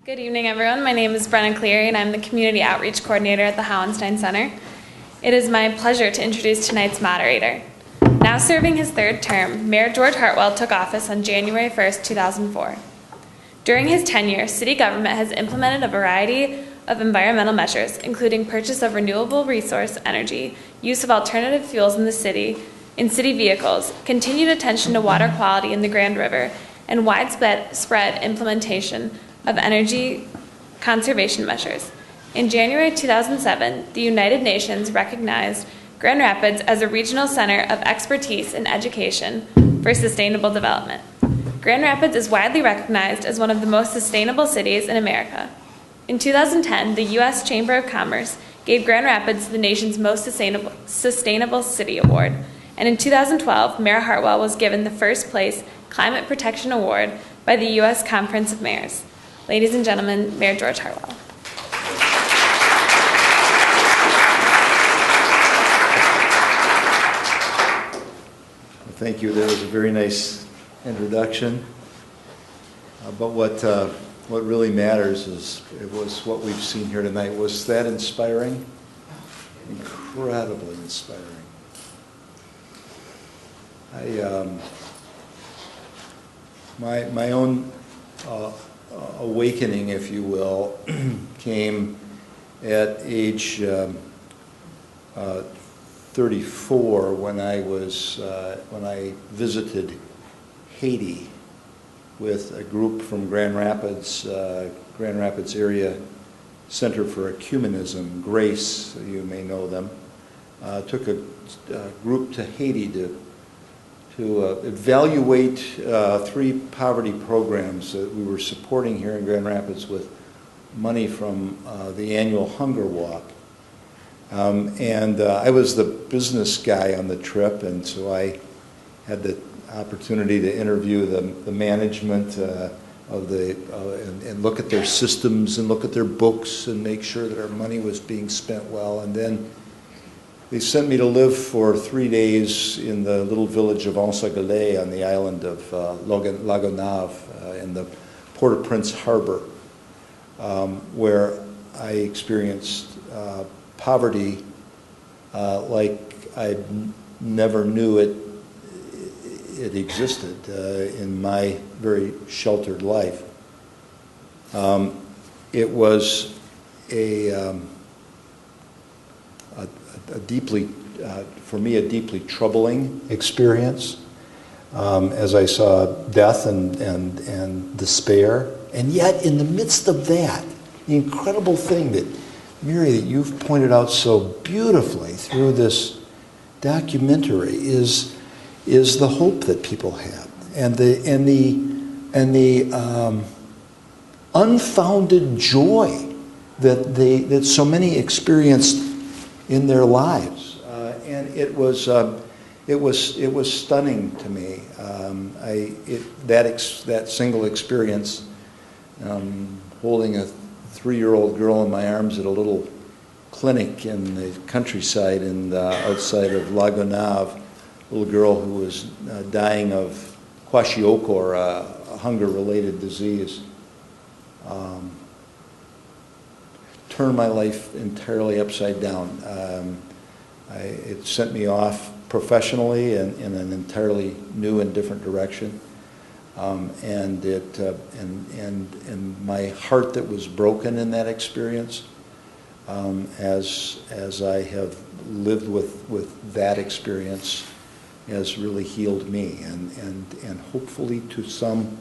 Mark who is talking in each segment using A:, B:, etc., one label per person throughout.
A: Good evening, everyone. My name is Brenna Cleary, and I'm the Community Outreach Coordinator at the Hauenstein Center. It is my pleasure to introduce tonight's moderator. Now serving his third term, Mayor George Heartwell took office on January 1st, 2004. During his tenure, city government has implemented a variety of environmental measures, including purchase of renewable resource energy, use of alternative fuels in city vehicles, continued attention to water quality in the Grand River, and widespread implementation of energy conservation measures. In January 2007, the United Nations recognized Grand Rapids as a regional center of expertise in education for sustainable development. Grand Rapids is widely recognized as one of the most sustainable cities in America. In 2010, the U.S. Chamber of Commerce gave Grand Rapids the nation's most sustainable city award. And in 2012, Mayor Heartwell was given the first place Climate Protection Award by the U.S. Conference of Mayors. Ladies and gentlemen, Mayor George Heartwell.
B: Thank you. That was a very nice introduction. But what really matters is it was what we've seen here tonight. Was that inspiring? Incredibly inspiring. My own awakening, if you will, came at age 34 when I visited Haiti with a group from Grand Rapids Area Center for Ecumenism, GRACE, you may know them. Took a group to Haiti to evaluate 3 poverty programs that we were supporting here in Grand Rapids with money from the annual Hunger Walk. I was the business guy on the trip, and so I had the opportunity to interview the management and look at their systems and look at their books and make sure that our money was being spent well. And then they sent me to live for 3 days in the little village of Anse-Galais on the island of Lagonave in the Port-au-Prince harbor, where I experienced poverty like I never knew it existed in my very sheltered life. It was a deeply, for me, a deeply troubling experience as I saw death and despair. And yet, in the midst of that, the incredible thing that, Mary, that you've pointed out so beautifully through this documentary is the hope that people have and the unfounded joy that so many experienced in their lives, and it was stunning to me. That single experience, holding a 3-year-old girl in my arms at a little clinic in the countryside outside of Lagonave, a little girl who was dying of kwashiorkor, or a hunger-related disease. Turned my life entirely upside down. It sent me off professionally in an entirely new and different direction, and my heart that was broken in that experience, as I have lived with that experience, has really healed me and hopefully to some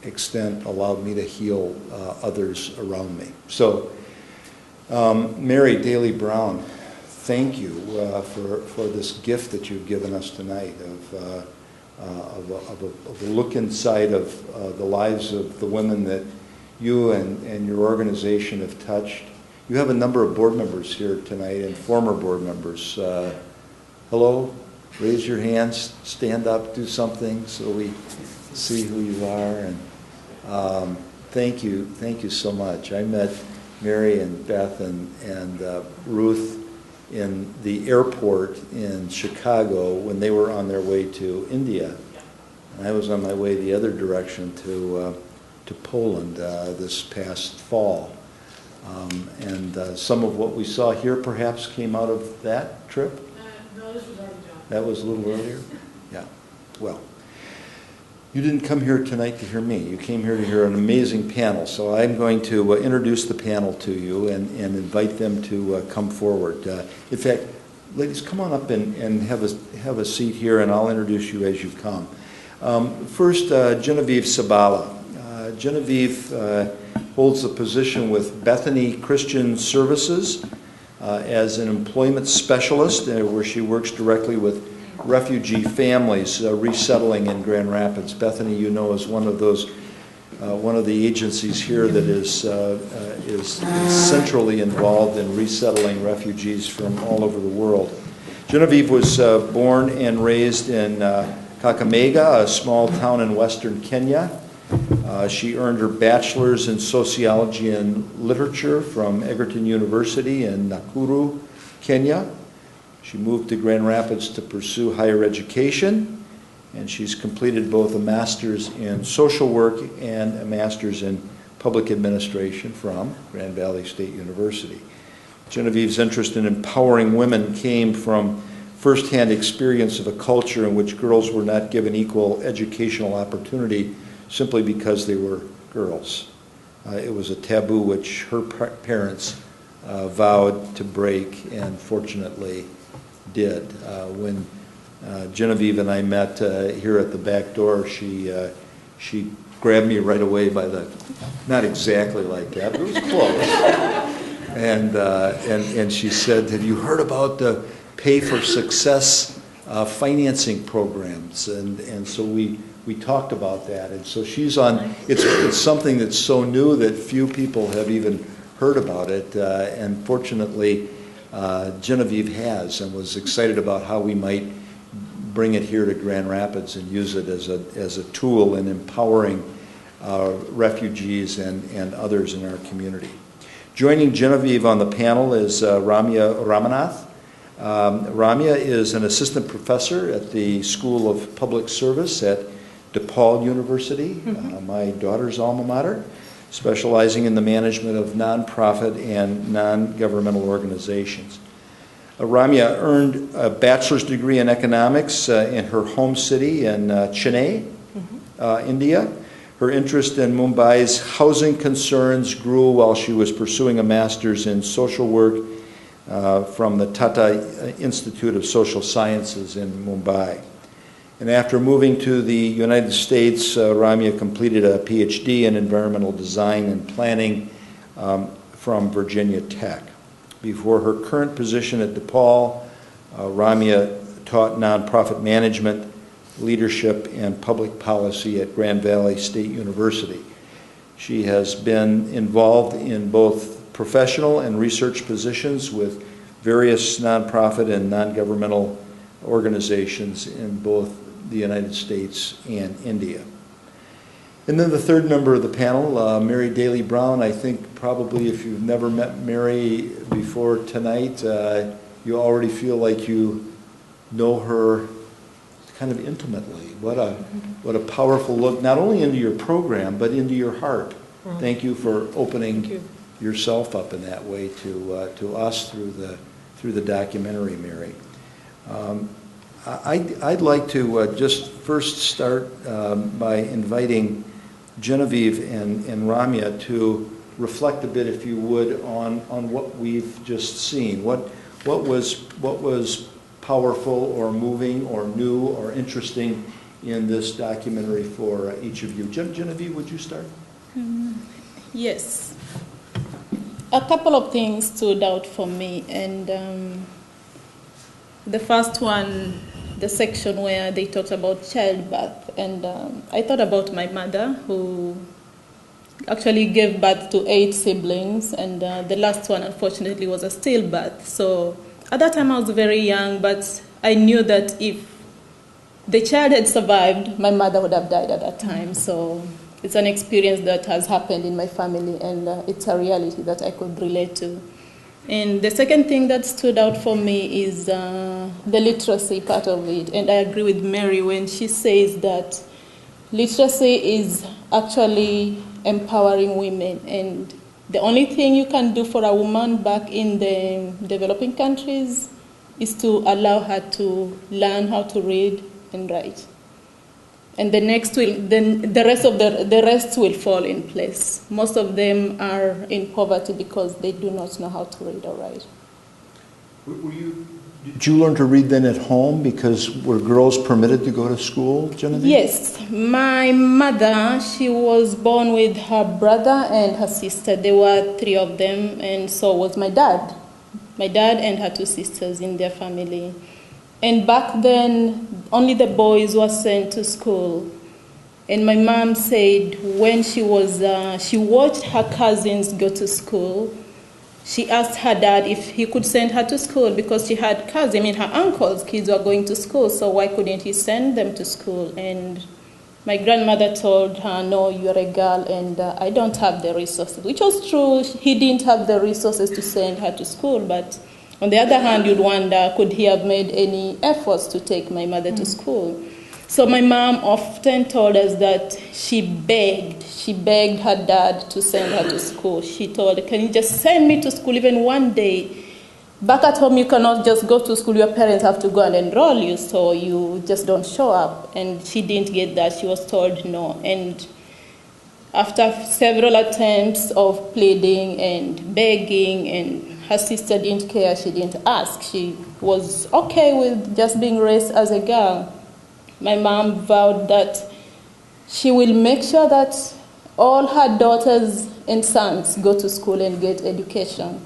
B: extent allowed me to heal others around me. So. Mary Dailey Brown, thank you for this gift that you've given us tonight of a look inside of the lives of the women that you and your organization have touched. You have a number of board members here tonight and former board members. Hello, raise your hands, stand up, do something so we see who you are. And thank you so much. I met Mary and Beth and Ruth in the airport in Chicago when they were on their way to India. And I was on my way the other direction to Poland this past fall. And some of what we saw here perhaps came out of that trip?
C: No, this was already done.
B: That was a little earlier? Yeah. Well, you didn't come here tonight to hear me. You came here to hear an amazing panel. So I'm going to introduce the panel to you and invite them to come forward. In fact, ladies, come on up and have a seat here, and I'll introduce you as you come. First, Genevieve Sabala. Genevieve holds the position with Bethany Christian Services as an employment specialist, where she works directly with refugee families resettling in Grand Rapids. Bethany, you know, is one of the agencies here that is centrally involved in resettling refugees from all over the world. Genevieve was born and raised in Kakamega, a small town in western Kenya. She earned her bachelor's in sociology and literature from Egerton University in Nakuru, Kenya. She moved to Grand Rapids to pursue higher education, and she's completed both a master's in social work and a master's in public administration from Grand Valley State University. Genevieve's interest in empowering women came from firsthand experience of a culture in which girls were not given equal educational opportunity simply because they were girls. It was a taboo which her parents vowed to break, and fortunately did. When Genevieve and I met here at the back door, she grabbed me right away by the, not exactly like that, but it was close. And she said, "Have you heard about the Pay for Success financing programs?" And so we talked about that. And so she's on, it's something that's so new that few people have even heard about it. And fortunately, Genevieve has, and was excited about how we might bring it here to Grand Rapids and use it as a tool in empowering refugees and others in our community. Joining Genevieve on the panel is Ramya Ramanath. Ramya is an assistant professor at the School of Public Service at DePaul University, my daughter's alma mater, specializing in the management of nonprofit and non-governmental organizations. Ramya earned a bachelor's degree in economics in her home city in Chennai, India. Her interest in Mumbai's housing concerns grew while she was pursuing a master's in social work from the Tata Institute of Social Sciences in Mumbai. And after moving to the United States, Ramya completed a PhD in environmental design and planning from Virginia Tech. Before her current position at DePaul, Ramya taught nonprofit management, leadership, and public policy at Grand Valley State University. She has been involved in both professional and research positions with various nonprofit and non-governmental organizations in both the United States and India. And then the third member of the panel, Mary Dailey Brown. I think probably if you've never met Mary before tonight, you already feel like you know her kind of intimately. What a powerful look, not only into your program, but into your heart. Wow. Thank you for opening yourself up in that way to us through the documentary, Mary. I'd like to just first start by inviting Genevieve and Ramya to reflect a bit, if you would, on what we've just seen. What was powerful or moving or new or interesting in this documentary for each of you? Genevieve, would you start?
D: Yes. A couple of things stood out for me, and the first one, the section where they talked about childbirth, and I thought about my mother, who actually gave birth to 8 siblings, and the last one, unfortunately, was a stillbirth. So at that time, I was very young, but I knew that if the child had survived, my mother would have died at that time. So it's an experience that has happened in my family, and it's a reality that I could relate to. And the second thing that stood out for me is the literacy part of it. And I agree with Mary when she says that literacy is actually empowering women. And the only thing you can do for a woman back in the developing countries is to allow her to learn how to read and write. And the rest will fall in place. Most of them are in poverty because they do not know how to read or write.
B: Did you learn to read then at home? Because were girls permitted to go to school, Genevieve?
D: Yes. My mother, she was born with her brother and her sister. There were 3 of them, and so was my dad. My dad and her 2 sisters in their family. And back then, only the boys were sent to school. And my mom said when she watched her cousins go to school, she asked her dad if he could send her to school because she had cousins, her uncle's kids were going to school, so why couldn't he send them to school? And my grandmother told her, no, you're a girl and I don't have the resources, which was true. He didn't have the resources to send her to school, but on the other hand, you'd wonder, could he have made any efforts to take my mother to school? So my mom often told us that she begged her dad to send her to school. She told, can you just send me to school even one day? Back at home, you cannot just go to school. Your parents have to go and enroll you, so you just don't show up. And she didn't get that. She was told no. And after several attempts of pleading and begging, and her sister didn't care, she didn't ask. She was okay with just being raised as a girl. My mom vowed that she will make sure that all her daughters and sons go to school and get education.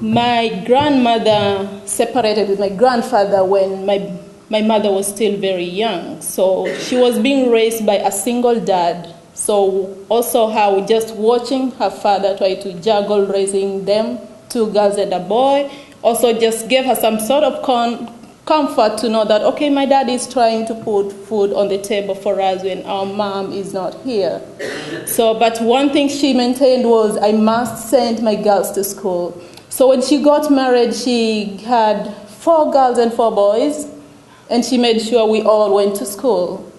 D: My grandmother separated with my grandfather when my mother was still very young. So she was being raised by a single dad. So also her just watching her father try to juggle raising them, 2 girls and a boy, also just gave her some sort of comfort to know that, okay, my dad is trying to put food on the table for us when our mom is not here. So, but one thing she maintained was, I must send my girls to school. So when she got married, she had 4 girls and 4 boys, and she made sure we all went to school.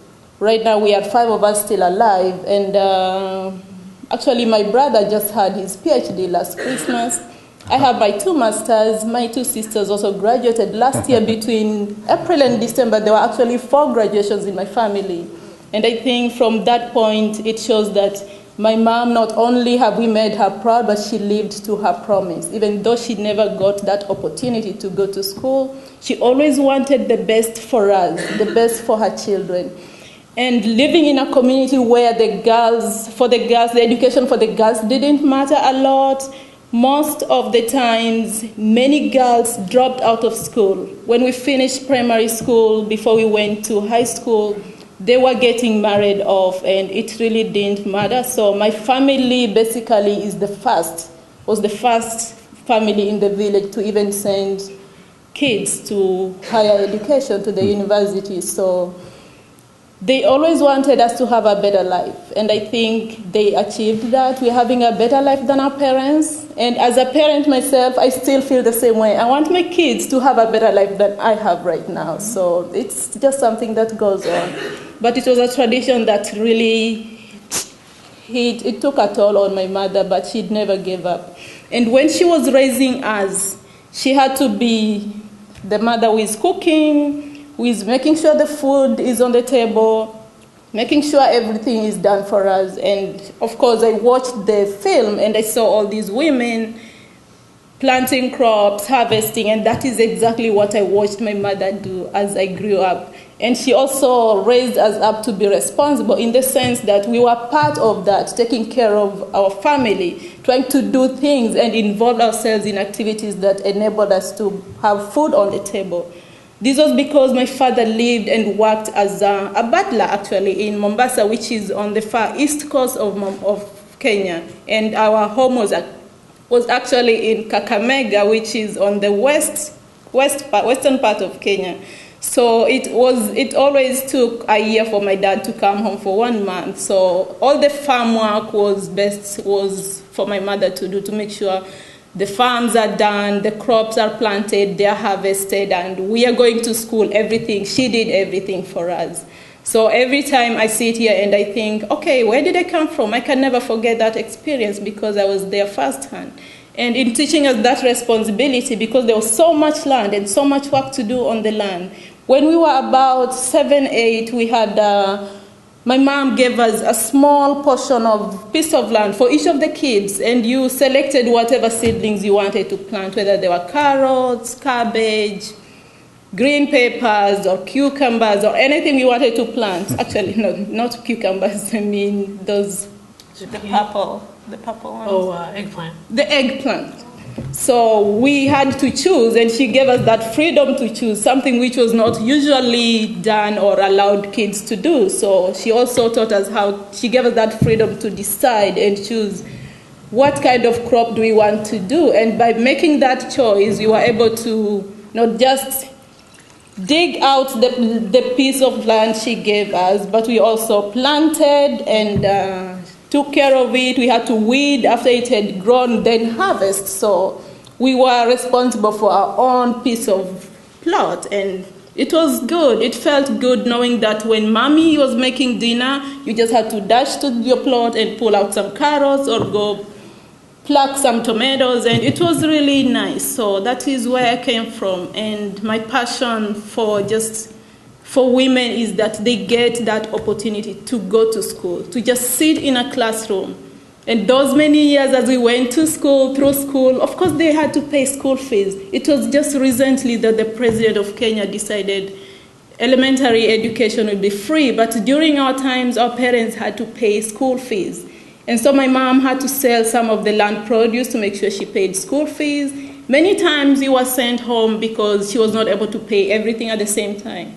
D: Right now we have 5 of us still alive, and actually my brother just had his PhD last Christmas. I have my 2 masters. My 2 sisters also graduated last year. Between April and December, there were actually 4 graduations in my family. And I think from that point, it shows that my mom, not only have we made her proud, but she lived to her promise. Even though she never got that opportunity to go to school, she always wanted the best for us, the best for her children. And living in a community where the education for the girls didn't matter a lot, most of the times, many girls dropped out of school. When we finished primary school, before we went to high school, they were getting married off, and it really didn't matter. So my family basically was the first family in the village to even send kids to higher education, to the university. So they always wanted us to have a better life, and I think they achieved that. We're having a better life than our parents, and as a parent myself, I still feel the same way. I want my kids to have a better life than I have right now, so it's just something that goes on. But it was a tradition that really, it took a toll on my mother, but she'd never gave up. And when she was raising us, she had to be the mother who is cooking, who is making sure the food is on the table, making sure everything is done for us. And of course, I watched the film and I saw all these women planting crops, harvesting, and that is exactly what I watched my mother do as I grew up. And she also raised us up to be responsible in the sense that we were part of that, taking care of our family, trying to do things and involve ourselves in activities that enabled us to have food on the table. This was because my father lived and worked as a butler, actually, in Mombasa, which is on the far east coast of Kenya. And our home was actually in Kakamega, which is on the western part of Kenya. So it always took a year for my dad to come home for 1 month. So all the farm work was for my mother to do, to make sure the farms are done, the crops are planted, they are harvested, and we are going to school, everything. She did everything for us. So every time I sit here and I think, okay, where did I come from? I can never forget that experience because I was there firsthand. And in teaching us that responsibility, because there was so much land and so much work to do on the land, when we were about 7, 8, we had, my mom gave us a small portion of piece of land for each of the kids, and you selected whatever seedlings you wanted to plant, whether they were carrots, cabbage, green peppers, or cucumbers, or anything you wanted to plant. Actually, no, not cucumbers, I mean those, the purple ones.
C: Oh, eggplant.
D: The eggplant. So we had to choose, and she gave us that freedom to choose, something which was not usually done or allowed kids to do. So she also taught us how, she gave us that freedom to decide and choose what kind of crop do we want to do. And by making that choice, we were able to not just dig out the piece of land she gave us, but we also planted and took care of it. We had to weed after it had grown, then harvest. So we were responsible for our own piece of plot, and it was good. It felt good knowing that when mommy was making dinner, you just had to dash to your plot and pull out some carrots or go pluck some tomatoes, and it was really nice. So that is where I came from, and my passion for women is that they get that opportunity to go to school, to just sit in a classroom. And those many years as we went to school, through school, of course they had to pay school fees. It was just recently that the president of Kenya decided elementary education would be free, but during our times, our parents had to pay school fees. And so my mom had to sell some of the land produce to make sure she paid school fees. Many times we were sent home because she was not able to pay everything at the same time.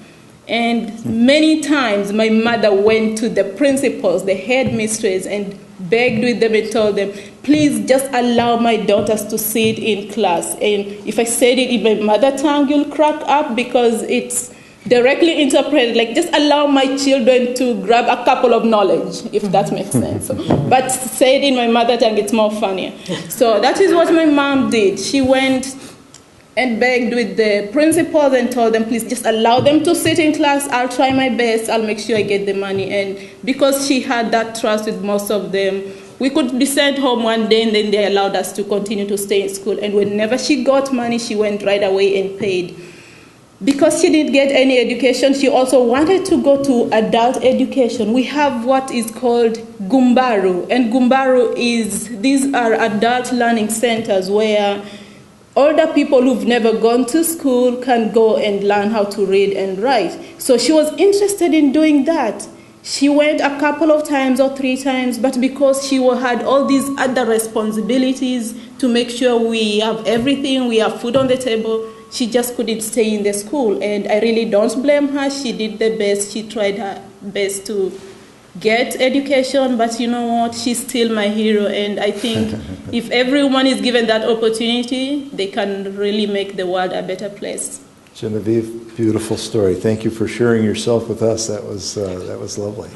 D: And many times my mother went to the principals, the headmistress, and begged with them and told them, please just allow my daughters to sit in class. And if I said it in my mother tongue, you'll crack up because it's directly interpreted, like just allow my children to grab a couple of knowledge, if that makes sense. But say it in my mother tongue, it's more funnier. So that is what my mom did. She went and begged with the principals and told them, please just allow them to sit in class. I'll try my best. I'll make sure I get the money. And because she had that trust with most of them, we could be sent home one day, and then they allowed us to continue to stay in school. And whenever she got money, she went right away and paid. Because she didn't get any education, she also wanted to go to adult education. We have what is called Gumbaru. And Gumbaru these are adult learning centers where older people who've never gone to school can go and learn how to read and write. So she was interested in doing that. She went a couple of times or 3 times, but because she had all these other responsibilities to make sure we have everything, we have food on the table, she just couldn't stay in the school. And I really don't blame her. She did the best. She tried her best to get education, but you know what? She's still my hero. And I think if everyone is given that opportunity, they can really make the world a better place.
B: Genevieve, beautiful story. Thank you for sharing yourself with us. That was lovely.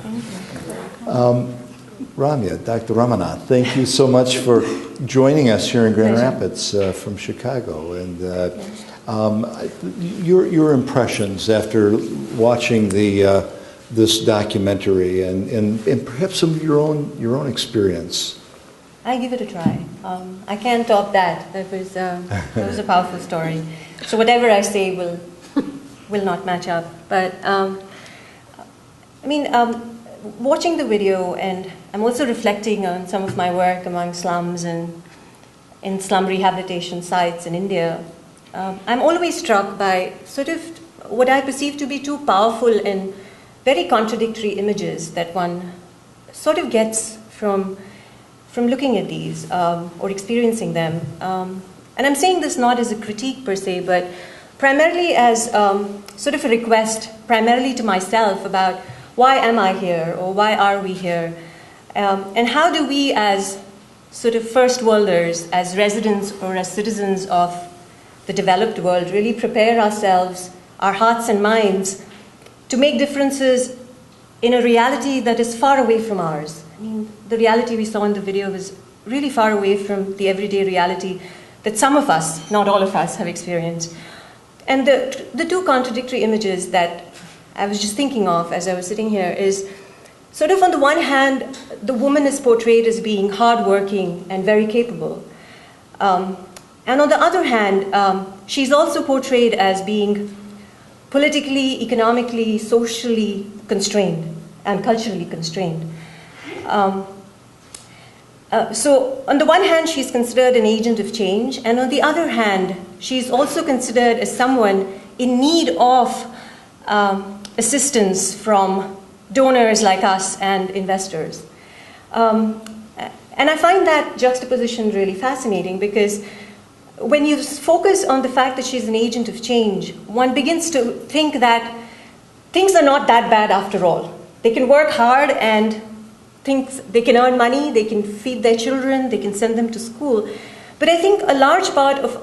B: Ramya, Dr. Ramanath, thank you so much for joining us here in Grand Rapids from Chicago. And your impressions after watching this documentary and perhaps some of your own experience.
E: I give it a try. I can't top that. That was a powerful story. So whatever I say will not match up. But watching the video, and I'm also reflecting on some of my work among slums and in slum rehabilitation sites in India. I'm always struck by sort of what I perceive to be two powerful and very contradictory images that one sort of gets from looking at these or experiencing them. And I'm saying this not as a critique per se, but primarily as sort of a request, primarily to myself, about why am I here or why are we here? And how do we as sort of first worlders, as residents or as citizens of the developed world, really prepare ourselves, our hearts and minds, to make differences in a reality that is far away from ours. I mean, the reality we saw in the video was really far away from the everyday reality that some of us, not all of us, have experienced. And the two contradictory images that I was just thinking of as I was sitting here is sort of on the one hand, the woman is portrayed as being hardworking and very capable. And on the other hand, she's also portrayed as being politically, economically, socially constrained and culturally constrained. So on the one hand, she's considered an agent of change, and on the other hand, she's also considered as someone in need of assistance from donors like us and investors. And I find that juxtaposition really fascinating because when you focus on the fact that she's an agent of change, one begins to think that things are not that bad after all. They can work hard and they can earn money, they can feed their children, they can send them to school. But I think a large part of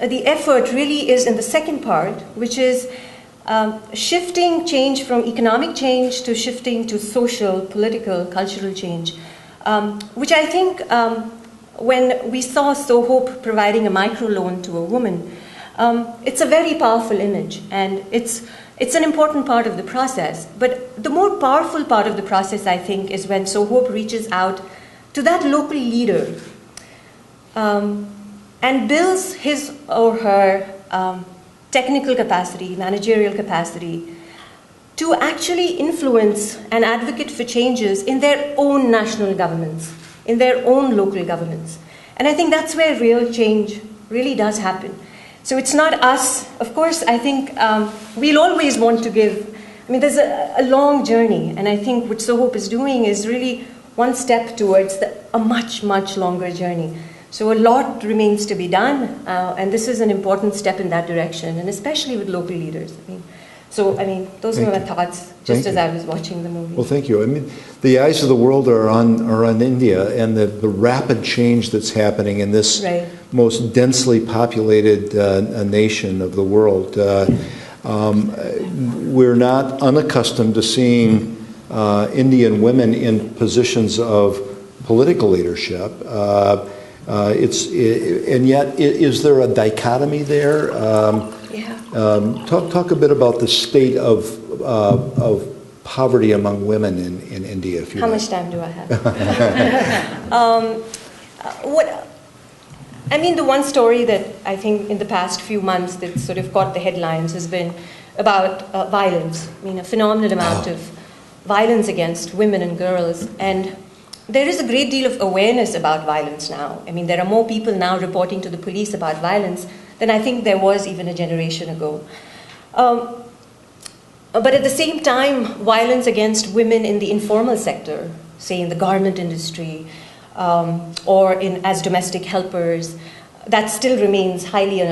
E: the effort really is in the second part, which is shifting change from economic change to shifting to social, political, cultural change, which I think when we saw SowHope providing a microloan to a woman, it's a very powerful image, and it's an important part of the process. But the more powerful part of the process, I think, is when SowHope reaches out to that local leader and builds his or her technical capacity, managerial capacity, to actually influence and advocate for changes in their own national governments, in their own local governments. And I think that's where real change really does happen. So it's not us. Of course, I think we'll always want to give. I mean, there's a long journey, and I think what SowHope is doing is really one step towards a much, much longer journey. So a lot remains to be done, and this is an important step in that direction, and especially with local leaders. I mean, those were my thoughts just as I was watching the movie.
B: Well, thank you. I mean, the eyes of the world are on India and the rapid change that's happening in this most densely populated nation of the world. We're not unaccustomed to seeing Indian women in positions of political leadership. And yet, is there a dichotomy there? Talk a bit about the state of poverty among women in India. If you
E: How much time do I have? The one story that I think in the past few months that sort of caught the headlines has been about violence. I mean, a phenomenal amount of violence against women and girls, and there is a great deal of awareness about violence now. I mean, there are more people now reporting to the police about violence than I think there was even a generation ago. But at the same time, violence against women in the informal sector, say in the garment industry, or as domestic helpers, that still remains highly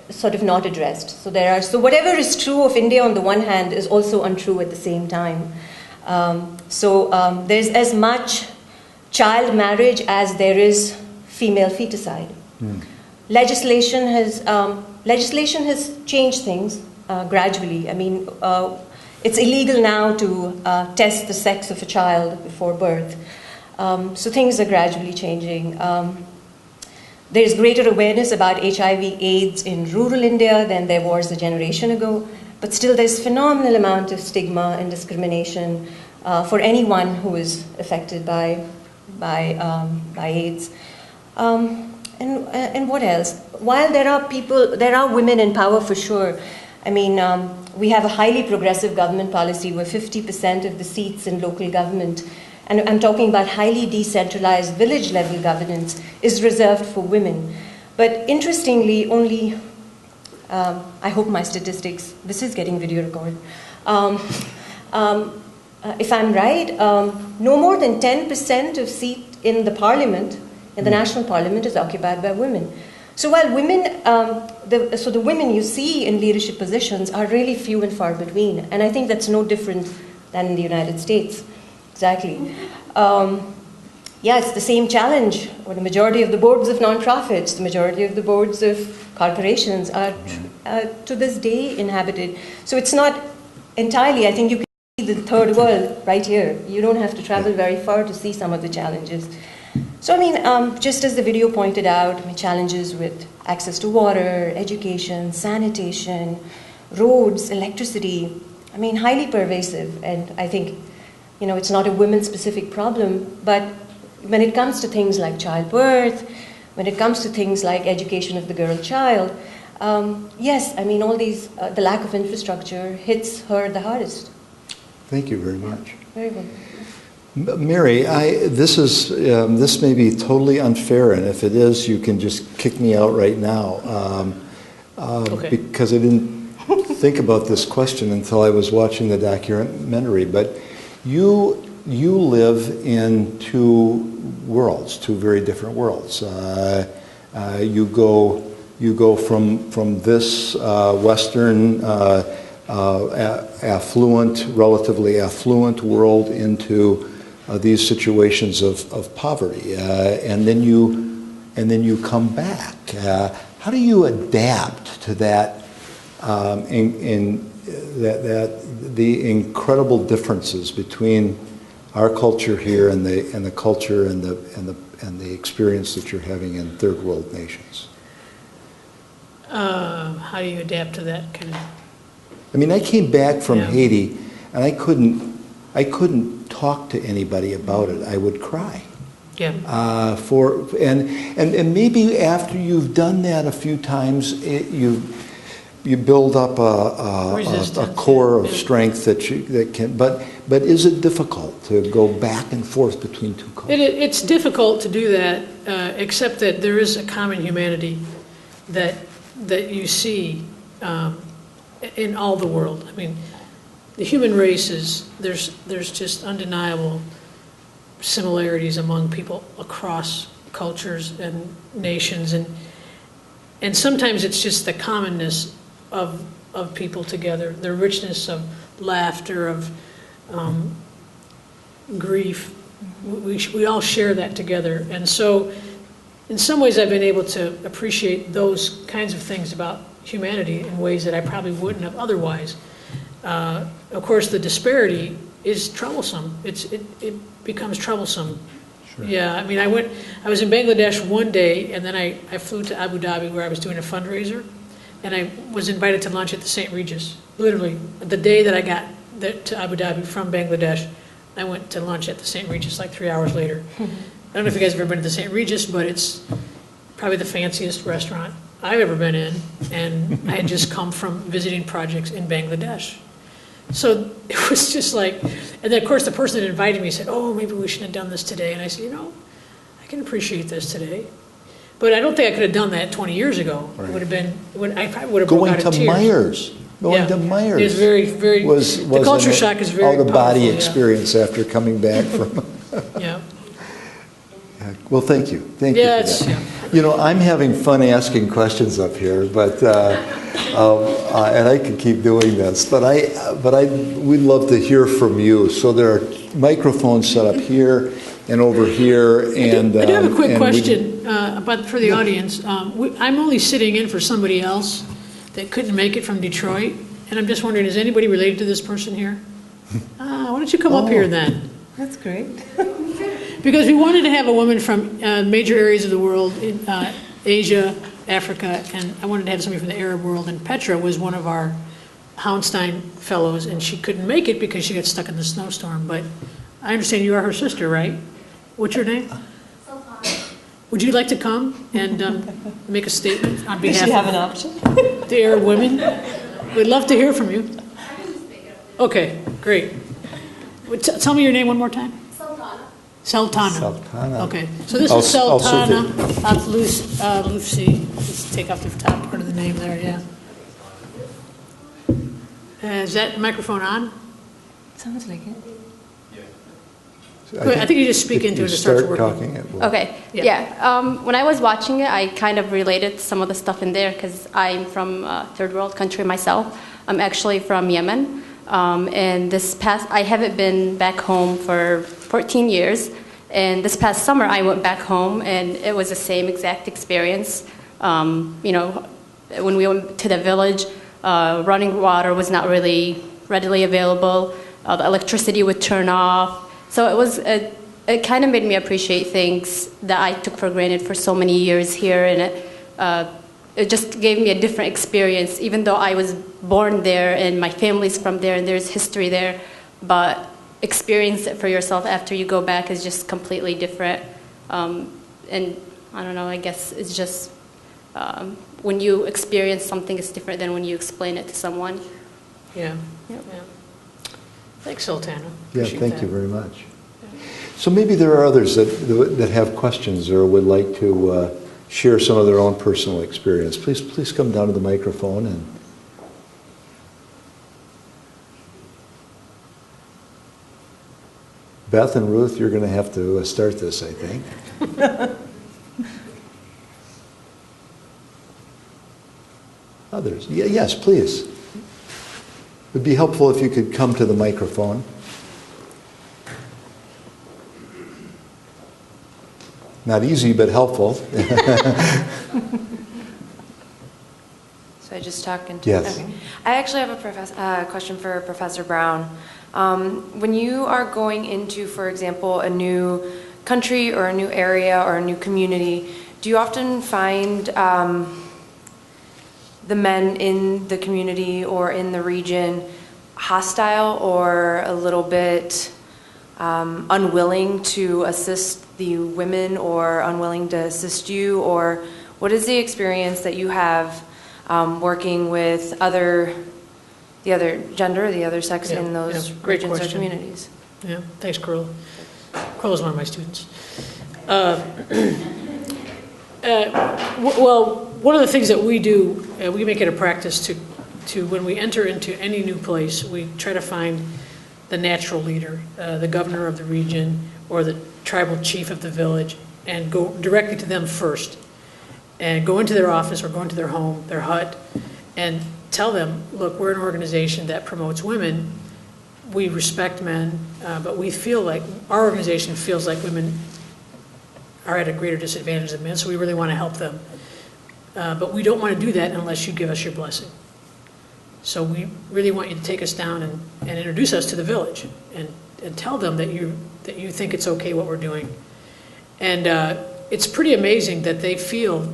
E: sort of not addressed. So whatever is true of India on the one hand is also untrue at the same time. There's as much child marriage as there is female feticide. Legislation has changed things gradually. I mean, it's illegal now to test the sex of a child before birth. So things are gradually changing. There's greater awareness about HIV/AIDS in rural India than there was a generation ago, but still there's phenomenal amount of stigma and discrimination for anyone who is affected by AIDS. And what else? While there are women in power for sure. I mean, we have a highly progressive government policy where 50% of the seats in local government, and I'm talking about highly decentralized village-level governance, is reserved for women. But interestingly, only, I hope my statistics, this is getting video recorded. If I'm right, no more than 10% of seat in the parliament, in the national parliament, is occupied by women. So while women, the women you see in leadership positions are really few and far between, and I think that's no different than in the United States. Exactly. It's the same challenge. Or the majority of the boards of nonprofits, the majority of the boards of corporations are to this day inhabited. So it's not entirely, I think you can see the third world right here. You don't have to travel very far to see some of the challenges. So I mean, just as the video pointed out, challenges with access to water, education, sanitation, roads, electricity, I mean, highly pervasive. And I think, it's not a women-specific problem, but when it comes to things like childbirth, when it comes to things like education of the girl child, yes, I mean, all these, the lack of infrastructure hits her the hardest.
B: Thank you very much.
E: Very good.
B: Mary, this may be totally unfair, and if it is, you can just kick me out right now,
C: Okay.
B: because I didn't think about this question until I was watching the documentary. But you live in two worlds, two very different worlds. You go from this Western relatively affluent world into these situations of poverty, and then you come back. How do you adapt to that? The incredible differences between our culture here and the culture and the experience that you're having in third world nations.
C: How do you adapt to that kind of?
B: I mean, I came back from
C: Yeah.
B: Haiti, and I couldn't talk to anybody about it. I would cry.
C: Yeah.
B: And maybe after you've done that a few times, you build up a
C: Resistance,
B: core of
C: yeah.
B: strength that can. But is it difficult to go back and forth between two cultures?
C: It's difficult to do that, except that there is a common humanity that you see in all the world. I mean, the human race there's just undeniable similarities among people across cultures and nations, and sometimes it's just the commonness of people together, the richness of laughter, of grief. We all share that together, and so in some ways I've been able to appreciate those kinds of things about humanity in ways that I probably wouldn't have otherwise. Of course, the disparity is troublesome. It becomes troublesome.
B: Sure.
C: Yeah, I mean, I was in Bangladesh one day, and then I flew to Abu Dhabi where I was doing a fundraiser, and I was invited to lunch at the St. Regis. Literally, the day that I got to Abu Dhabi from Bangladesh, I went to lunch at the St. Regis like 3 hours later. I don't know if you guys have ever been to the St. Regis, but it's probably the fanciest restaurant I've ever been in, and I had just come from visiting projects in Bangladesh. So it was just like, and then of course the person that invited me said, oh, maybe we shouldn't have done this today. And I said, I can appreciate this today. But I don't think I could have done that 20 years ago.
B: Right.
C: It would have been, I probably would have broke
B: Going
C: out of
B: to
C: tears.
B: Myers. Going
C: Yeah.
B: to Myers.
C: It was very, very, the culture shock is very powerful.
B: out-of-body
C: yeah.
B: experience after coming back from.
C: Yeah.
B: Well, thank you. Thank you.
C: Yeah,
B: For that.
C: yeah.
B: I'm having fun asking questions up here, but and I could keep doing this, but we'd love to hear from you. So there are microphones set up here and over here, and
C: I do have a quick
B: and
C: question for the audience. I'm only sitting in for somebody else that couldn't make it from Detroit, and I'm just wondering, is anybody related to this person here? Why don't you come up here then?
E: That's great.
C: Because we wanted to have a woman from major areas of the world, in Asia, Africa, and I wanted to have somebody from the Arab world, and Petra was one of our Hauenstein fellows, and she couldn't make it because she got stuck in the snowstorm, but I understand you are her sister, right? What's your name? Would you like to come and make a statement on behalf
E: Does she have an
C: of
E: option?
C: the Arab women? We'd love to hear from you. Okay, great. Tell me your name one more time. Sultana.
B: Sultana.
C: Okay, so this is Sultana Lucy. Let's take off the top part of the name there, yeah. Is that microphone on?
E: Sounds like it.
C: I think you just speak
B: if
C: into
B: you
C: it, it starts
B: start
C: working.
B: talking, it will.
F: Okay,
C: Yeah.
F: yeah. When I was watching it, I kind of related some of the stuff in there because I'm from a third world country myself. I'm actually from Yemen. And I haven't been back home for 14 years. And this past summer, I went back home, and it was the same exact experience. When we went to the village, running water was not really readily available. The electricity would turn off. So it kind of made me appreciate things that I took for granted for so many years here, and it just gave me a different experience, even though I was born there and my family's from there and there's history there. But experience it for yourself after you go back is just completely different. And I don't know, I guess it's just when you experience something, it's different than when you explain it to someone.
C: Yeah.
F: Yep.
C: Yeah. Thanks, Sultana.
B: Yeah,
C: Appreciate
B: thank
C: that.
B: you very much. So maybe there are others that have questions or would like to share some of their own personal experience. Please come down to the microphone. And Beth and Ruth, you're going to have to start this, I think. Others? Yes, please. It would be helpful if you could come to the microphone. Not easy, but helpful.
G: So I just talk into
B: Yes.
G: Okay. I actually have a question for Professor Brown. When you are going into, for example, a new country or a new area or a new community, do you often find the men in the community or in the region hostile or a little bit unwilling to assist the women or unwilling to assist you? Or what is the experience that you have working with the other gender, the other sex in those
C: Great
G: regions
C: question.
G: or communities?
C: Yeah, thanks, Carl. Carl's one of my students. Well, one of the things that we do, we make it a practice to when we enter into any new place, we try to find the natural leader, the governor of the region or the tribal chief of the village, and go directly to them first, and go into their office or go into their home, their hut, and tell them, look, we're an organization that promotes women. We respect men, but we feel like, our organization feels like women are at a greater disadvantage than men, so we really want to help them. But we don't want to do that unless you give us your blessing. So we really want you to take us down and introduce us to the village and tell them that you think it's okay what we're doing. And it's pretty amazing that they feel,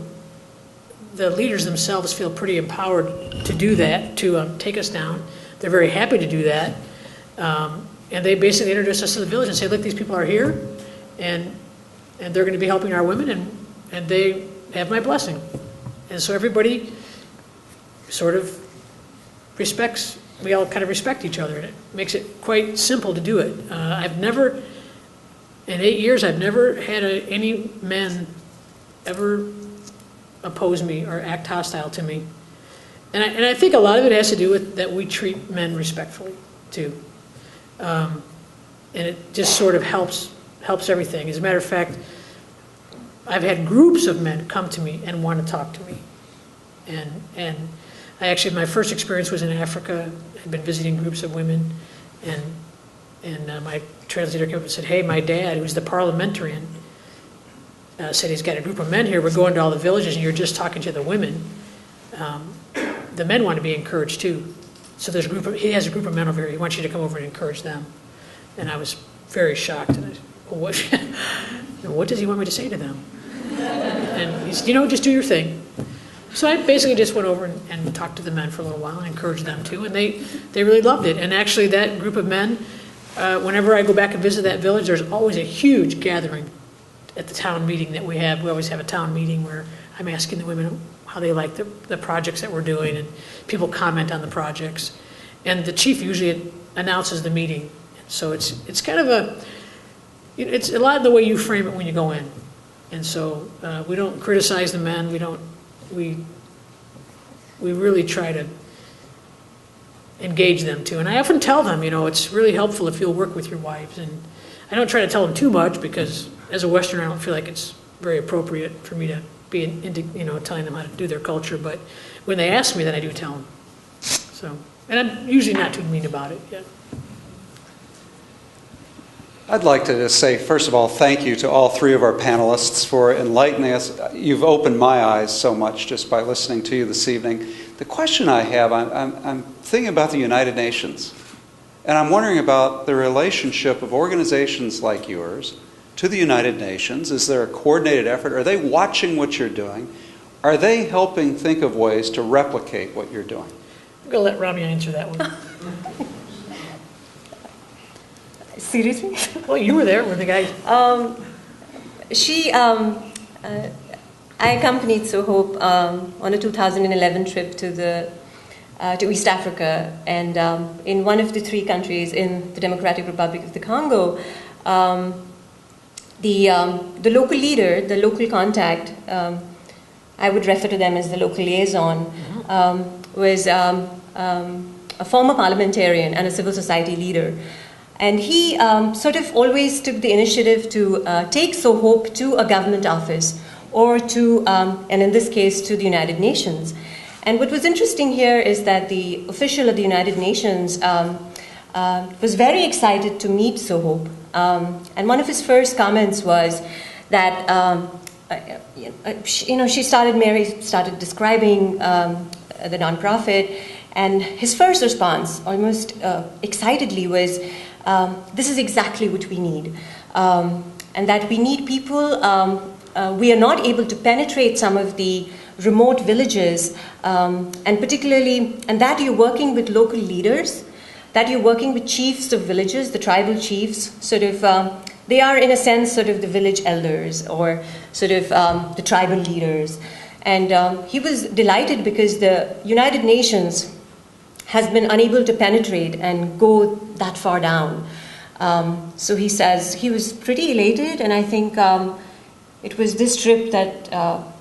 C: the leaders themselves feel pretty empowered to do that, to take us down. They're very happy to do that. And they basically introduce us to the village and say, look, these people are here, and they're going to be helping our women, and they have my blessing. And so everybody sort of we all kind of respect each other, and it makes it quite simple to do it. I've never, in 8 years, I've never had any men ever oppose me or act hostile to me. And I think a lot of it has to do with that we treat men respectfully, too. And it just sort of helps everything. As a matter of fact, I've had groups of men come to me and want to talk to me. And I actually, my first experience was in Africa. I'd been visiting groups of women, and my translator came up and said, hey, my dad, who's the parliamentarian, said he's got a group of men here. We're going to all the villages, and you're just talking to the women. The men want to be encouraged, too. So he has a group of men over here. He wants you to come over and encourage them. And I was very shocked. And I said, well, what does he want me to say to them? And he said, just do your thing. So I basically just went over and talked to the men for a little while and encouraged them too, and they really loved it. And actually that group of men, whenever I go back and visit that village, there's always a huge gathering at the town meeting that we have. We always have a town meeting where I'm asking the women how they like the projects that we're doing, and people comment on the projects. And the chief usually announces the meeting. So it's kind of it's a lot of the way you frame it when you go in. And so we don't criticize the men. We really try to engage them too. And I often tell them, it's really helpful if you'll work with your wives. And I don't try to tell them too much, because as a Westerner, I don't feel like it's very appropriate for me to be into, telling them how to do their culture. But when they ask me, then I do tell them. So, and I'm usually not too mean about it. Yeah.
H: I'd like to just say, first of all, thank you to all three of our panelists for enlightening us. You've opened my eyes so much just by listening to you this evening. The question I have, I'm thinking about the United Nations, and I'm wondering about the relationship of organizations like yours to the United Nations. Is there a coordinated effort? Are they watching what you're doing? Are they helping think of ways to replicate what you're doing?
C: I'm going to let Ramya answer that one.
E: Seriously?
C: Well, you were there when the guy...
E: I accompanied SowHope on a 2011 trip to East Africa, and in one of the three countries in the Democratic Republic of the Congo, the local leader, the local contact, I would refer to them as the local liaison, was a former parliamentarian and a civil society leader. And he sort of always took the initiative to take SowHope to a government office or to, and in this case, to the United Nations. And what was interesting here is that the official of the United Nations was very excited to meet SowHope. And one of his first comments was that, Mary started describing the nonprofit, and his first response, almost excitedly, was, this is exactly what we need. And that we need people, we are not able to penetrate some of the remote villages, and particularly, and that you're working with local leaders, that you're working with chiefs of villages, the tribal chiefs, sort of, they are in a sense sort of the village elders or sort of the tribal leaders. And he was delighted because the United Nations has been unable to penetrate and go that far down. So he says he was pretty elated, and I think it was this trip that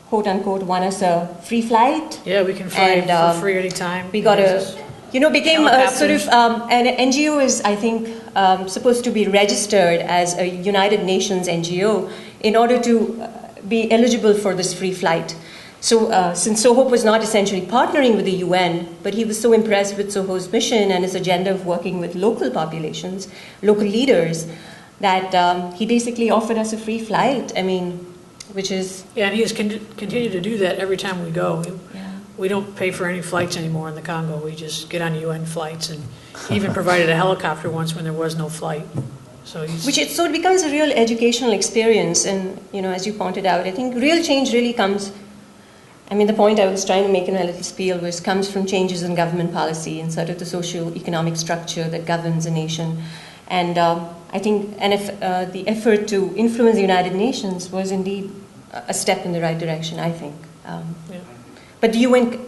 E: quote unquote won us a free flight.
C: Yeah, we can fly for free anytime.
E: We got became a sort of, an NGO is, I think, supposed to be registered as a United Nations NGO in order to be eligible for this free flight. So since SowHope was not essentially partnering with the UN, but he was so impressed with SowHope's mission and his agenda of working with local populations, local leaders, that he basically offered us a free flight. I mean, which is...
C: Yeah, and he has continued to do that every time we go.
E: Yeah.
C: We don't pay for any flights anymore in the Congo. We just get on UN flights, and he even provided a helicopter once when there was no flight. So it
E: becomes a real educational experience, and as you pointed out, I think real change really comes. I mean, the point I was trying to make in my little spiel comes from changes in government policy and sort of the socio-economic structure that governs a nation. And I think the effort to influence the United Nations was indeed a step in the right direction, I think.
C: Yeah.
E: But the UN,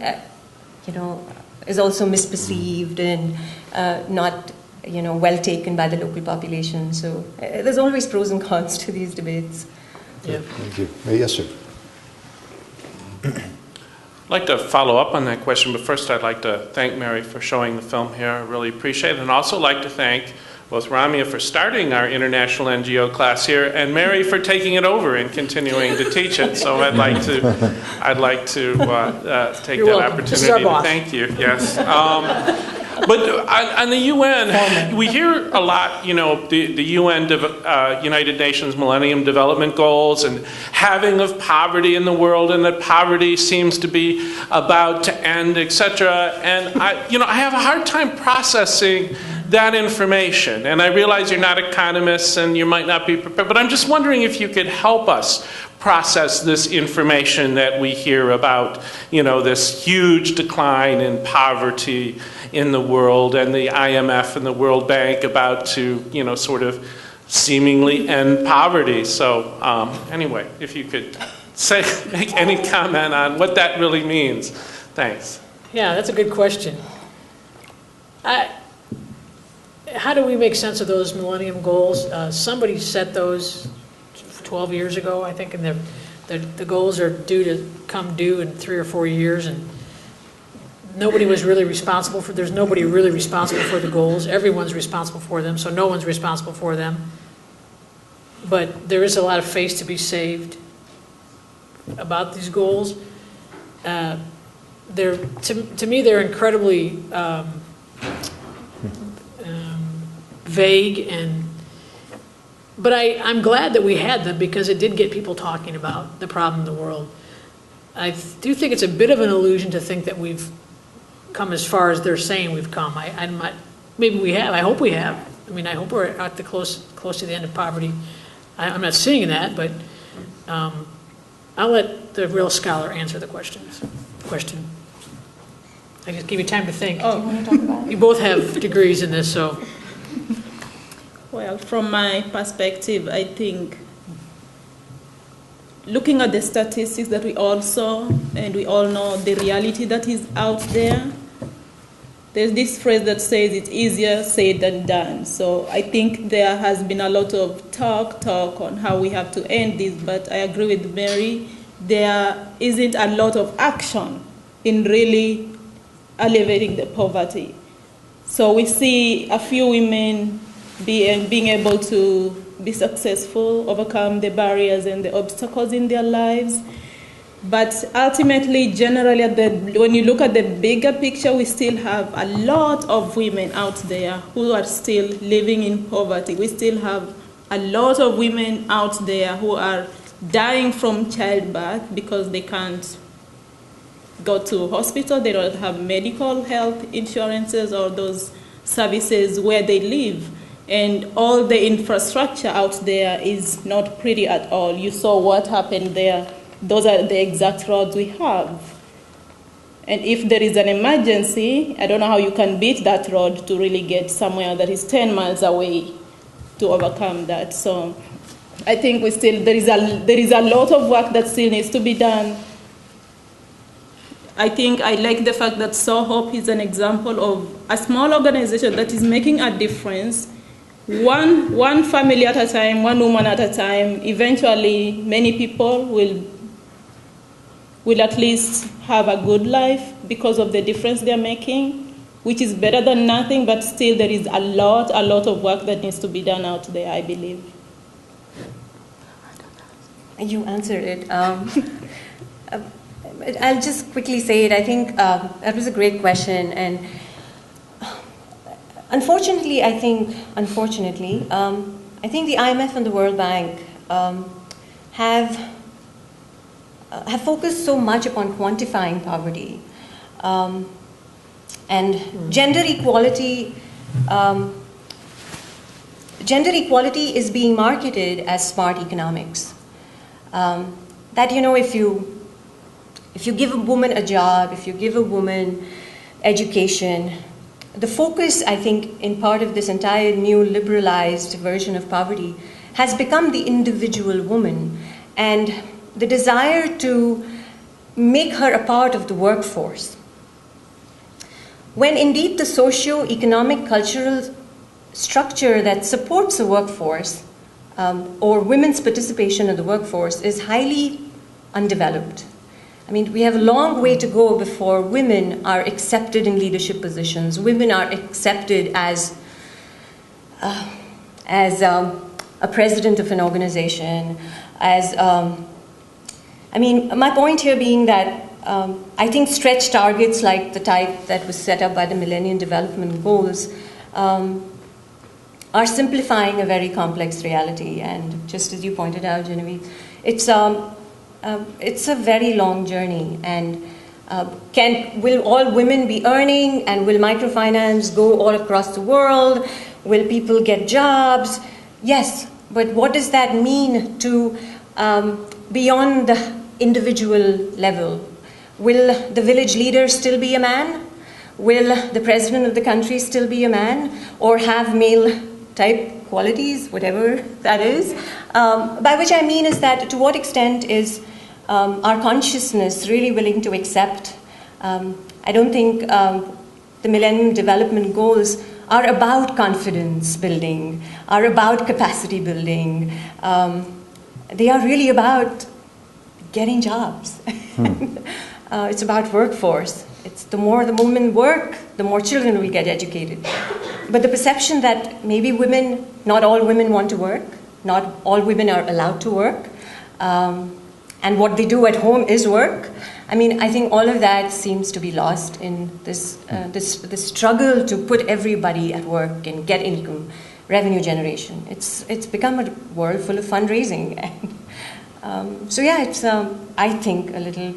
E: is also misperceived and not, well taken by the local population. So there's always pros and cons to these debates.
C: Yeah.
B: Thank you. Yes, sir.
I: I'd like to follow up on that question, but first I'd like to thank Mary for showing the film here. I really appreciate it. And also like to thank both Ramya for starting our international NGO class here and Mary for taking it over and continuing to teach it. So I'd like to take that opportunity to thank you. Yes. But on the UN, we hear a lot, the UN, United Nations Millennium Development Goals and halving of poverty in the world, and that poverty seems to be about to end, etc. And I have a hard time processing that information. And I realize you're not economists and you might not be prepared, but I'm just wondering if you could help us process this information that we hear about, this huge decline in poverty in the world, and the IMF and the World Bank about to, sort of seemingly end poverty. So anyway, if you could make any comment on what that really means. Thanks.
C: Yeah, that's a good question. How do we make sense of those Millennium Goals? Somebody set those 12 years ago, I think, and the goals are due in 3 or 4 years, and nobody was really responsible for. There's nobody really responsible for the goals. Everyone's responsible for them, so no one's responsible for them. But there is a lot of face to be saved about these goals. To me, they're incredibly vague, but I'm glad that we had them because it did get people talking about the problem in the world. I do think it's a bit of an illusion to think that we've come as far as they're saying we've come. Maybe we have. I hope we have. I mean, I hope we're at the close to the end of poverty. I'm not seeing that, but I'll let let the real scholar answer the question. I just give you time to think.
D: Oh.
E: Do you want to talk about it?
C: You both have degrees in this, so.
D: Well, from my perspective, I think looking at the statistics that we all saw, and we all know the reality that is out there, there's this phrase that says it's easier said than done. So I think there has been a lot of talk on how we have to end this, but I agree with Mary, there isn't a lot of action in really alleviating the poverty. So we see a few women being able to be successful, overcome the barriers and the obstacles in their lives. But ultimately, generally, when you look at the bigger picture, we still have a lot of women out there who are still living in poverty. We still have a lot of women out there who are dying from childbirth because they can't go to hospital, they don't have medical health insurances or those services where they live. And all the infrastructure out there is not pretty at all. You saw what happened there. Those are the exact roads we have. And if there is an emergency, I don't know how you can beat that road to really get somewhere that is 10 miles away to overcome that. So I think there is a lot of work that still needs to be done. I think I like the fact that SowHope is an example of a small organization that is making a difference. One family at a time, one woman at a time. Eventually, many people will at least have a good life because of the difference they're making, which is better than nothing, but still there is a lot of work that needs to be done out there, I believe.
E: You answered it. I'll just quickly say it. I think that was a great question, and unfortunately, I think the IMF and the World Bank have focused so much upon quantifying poverty and gender equality. Gender equality is being marketed as smart economics. That if you give a woman a job, if you give a woman education, the focus, I think, in part of this entire new liberalized version of poverty has become the individual woman and the desire to make her a part of the workforce. When indeed the socio-economic, cultural structure that supports the workforce or women's participation in the workforce is highly undeveloped. I mean, we have a long way to go before women are accepted in leadership positions. Women are accepted as a president of an organization, my point here being that I think stretch targets like the type that was set up by the Millennium Development Goals are simplifying a very complex reality. And just as you pointed out, Genevieve, it's a very long journey. And will all women be earning, and will microfinance go all across the world? Will people get jobs? Yes, but what does that mean to beyond the individual level? Will the village leader still be a man? Will the president of the country still be a man, or have male type qualities, whatever that is? By which I mean is that to what extent is our consciousness really willing to accept? I don't think the Millennium Development Goals are about confidence building, are about capacity building. They are really about getting jobs. It's about workforce. It's the more the women work, the more children will get educated. But the perception that maybe women, not all women want to work, not all women are allowed to work, and what they do at home is work. I mean, I think all of that seems to be lost in this struggle to put everybody at work and get income, revenue generation. It's become a world full of fundraising. So yeah, it's I think a little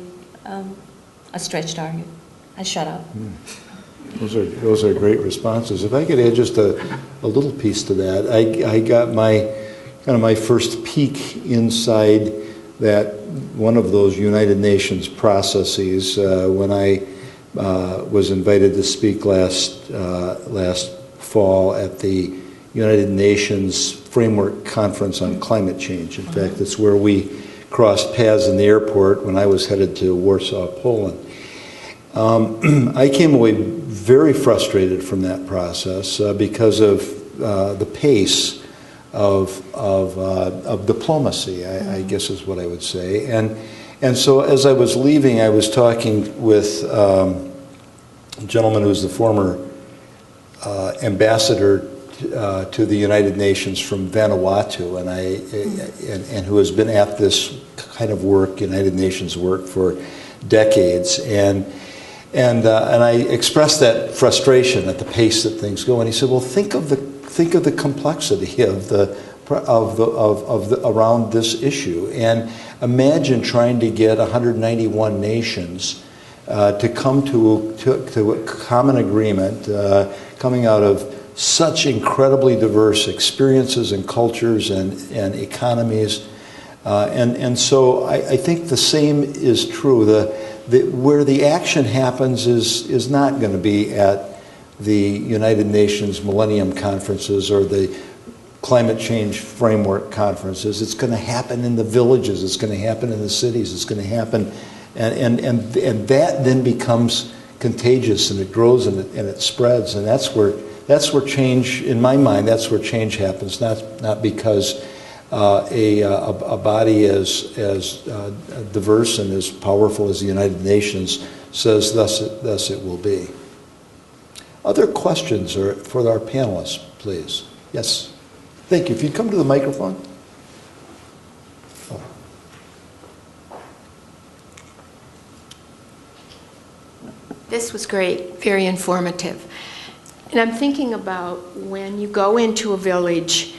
E: a stretch target. I'll shut up.
B: Those are great responses. If I could add just a little piece to that, I got my first peek inside that one of those United Nations processes, when I was invited to speak last fall at the United Nations Framework Conference on Climate Change. In fact, it's where we crossed paths in the airport when I was headed to Warsaw, Poland. I came away very frustrated from that process because of the pace of diplomacy, I guess is what I would say. And so as I was leaving, I was talking with a gentleman who's the former ambassador to the United Nations from Vanuatu, and who has been at this kind of work, United Nations work, for decades. And I expressed that frustration at the pace that things go. And he said, "Well, think of the complexity around this issue, and imagine trying to get 191 nations to come to a common agreement, coming out of such incredibly diverse experiences and cultures and economies." And so I think the same is true. Where the action happens is not going to be at the United Nations Millennium Conferences or the Climate Change Framework Conferences. It's going to happen in the villages. It's going to happen in the cities. It's going to happen, and that then becomes contagious, and it grows and it spreads, and that's where change, in my mind, that's where change happens. Not because a body as diverse and as powerful as the United Nations says, thus it will be. Other questions for our panelists, please? Yes. Thank you. If you'd come to the microphone.
J: This was great, very informative. And I'm thinking about when you go into a village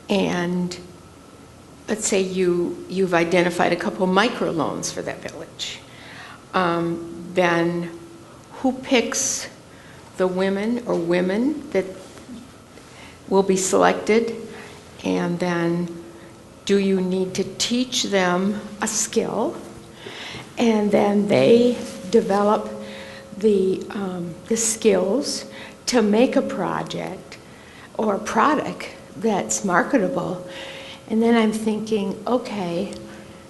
J: and let's say you've identified a couple microloans for that village. Then who picks the women that will be selected? And then do you need to teach them a skill? And then they develop the skills to make a project or a product that's marketable. And then I'm thinking, okay,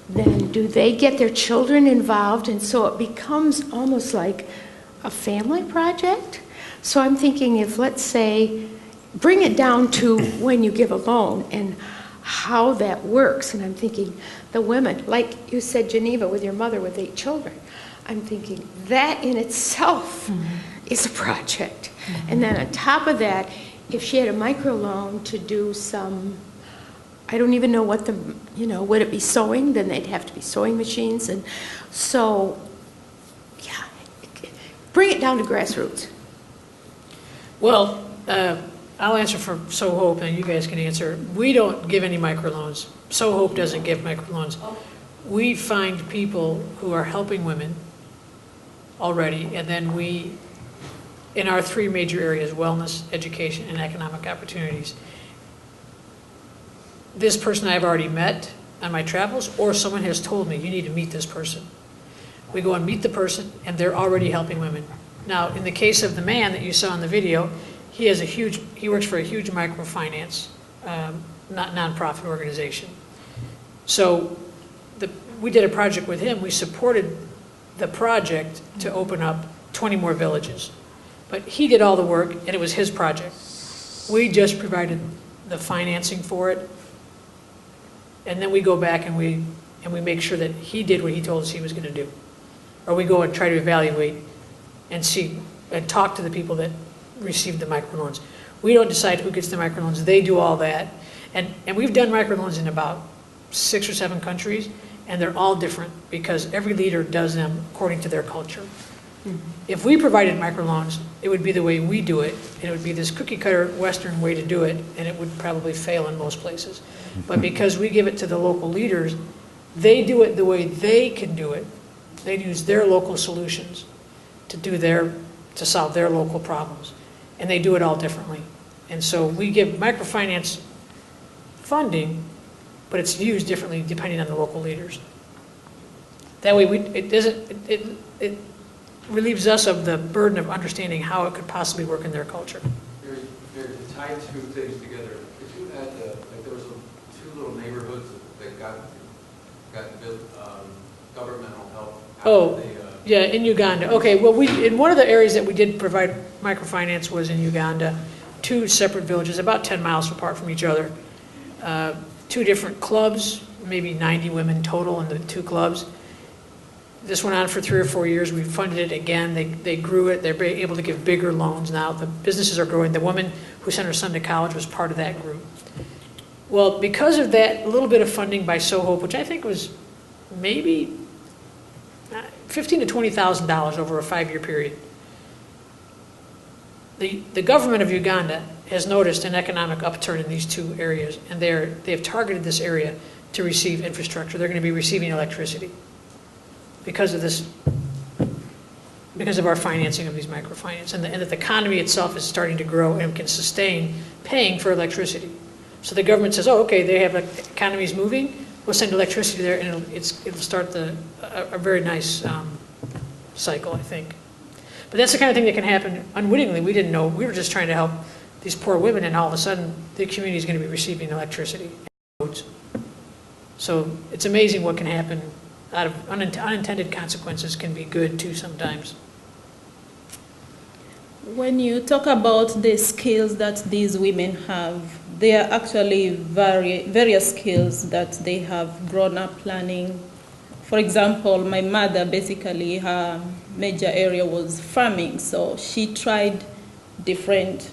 J: then do they get their children involved? And so it becomes almost like a family project. So I'm thinking if, let's say, bring it down to when you give a loan and how that works. And I'm thinking the women, like you said, Geneva, with your mother with 8 children. I'm thinking that in itself is a project. And then on top of that, if she had a microloan to do some, I don't even know what would it be sewing? Then they'd have to be sewing machines. And so, yeah, bring it down to grassroots.
C: Well, I'll answer for SowHope, and you guys can answer. We don't give any microloans. SowHope doesn't give microloans. We find people who are helping women already, and then we, in our 3 major areas, wellness, education, and economic opportunities, this person I've already met on my travels, or someone has told me, you need to meet this person. We go and meet the person, and they're already helping women. Now, in the case of the man that you saw in the video, he works for a huge microfinance, nonprofit organization. So we did a project with him. We supported the project to open up 20 more villages. But he did all the work, and it was his project. We just provided the financing for it. And then we go back and we make sure that he did what he told us he was going to do. Or we go and try to evaluate and see and talk to the people that received the microloans. We don't decide who gets the microloans. They do all that. And we've done microloans in about 6 or 7 countries, and they're all different because every leader does them according to their culture. If we provided microloans, it would be the way we do it, and it would be this cookie-cutter Western way to do it, and it would probably fail in most places. But because we give it to the local leaders, they do it the way they can do it. They use their local solutions to solve their local problems, and they do it all differently. And so we give microfinance funding, but it's used differently depending on the local leaders. That way, it relieves us of the burden of understanding how it could possibly work in their culture.
K: They're tied two things together. If you add like there was two little neighborhoods that got built, governmental help.
C: Oh, yeah, in Uganda. Okay, well, in one of the areas that we did provide microfinance was in Uganda, two separate villages, about 10 miles apart from each other. Two different clubs, maybe 90 women total in the two clubs. This went on for 3 or 4 years. We funded it again. They grew it. They're able to give bigger loans now. The businesses are growing. The woman who sent her son to college was part of that group. Well, because of that little bit of funding by SowHope, which I think was maybe $15,000 to $20,000 over a 5-year period, the government of Uganda has noticed an economic upturn in these two areas, and they have targeted this area to receive infrastructure. They're going to be receiving electricity because of this, because of our financing of these microfinance, and that the economy itself is starting to grow and can sustain paying for electricity. So the government says, oh, okay, they have economies moving, we'll send electricity there, and it'll start a very nice cycle, I think. But that's the kind of thing that can happen unwittingly. We didn't know. We were just trying to help these poor women, and all of a sudden, the community is going to be receiving electricity. So it's amazing what can happen out of unintended consequences can be good too sometimes.
D: When you talk about the skills that these women have, there are actually various skills that they have grown up learning. For example, my mother, basically her major area was farming, so she tried different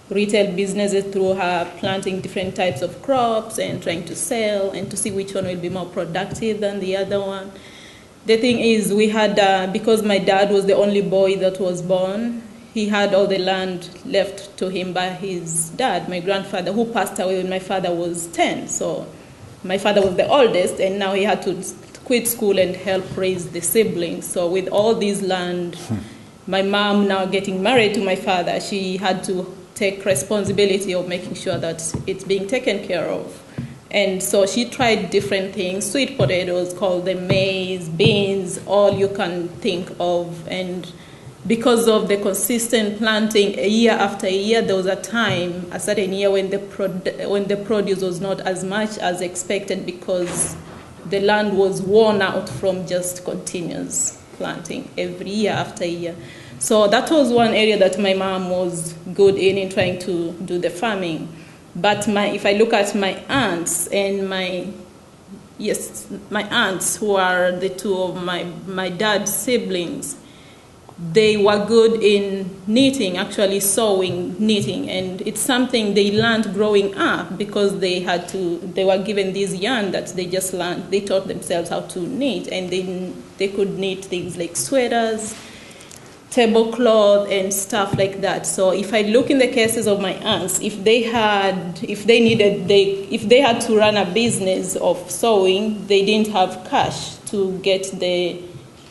D: retail businesses through her planting different types of crops and trying to sell and to see which one will be more productive than the other one. The thing is, we had, because my dad was the only boy that was born, he had all the land left to him by his dad, my grandfather, who passed away when my father was 10. So my father was the oldest, and now he had to quit school and help raise the siblings. So with all this land, my mom now getting married to my father, she had to take responsibility of making sure that it's being taken care of. And so she tried different things, sweet potatoes, called them maize, beans, all you can think of. And because of the consistent planting year after year, there was a certain year when the produce was not as much as expected because the land was worn out from just continuous planting every year after year. So that was one area that my mom was good in trying to do the farming. But if I look at my aunts and my aunts, who are the two of my dad's siblings, they were good in knitting, actually sewing, knitting, and it's something they learned growing up because they were given this yarn that they just learned. They taught themselves how to knit, and they could knit things like sweaters, tablecloth, and stuff like that. So if I look in the cases of my aunts, if they had to run a business of sewing, they didn't have cash to get the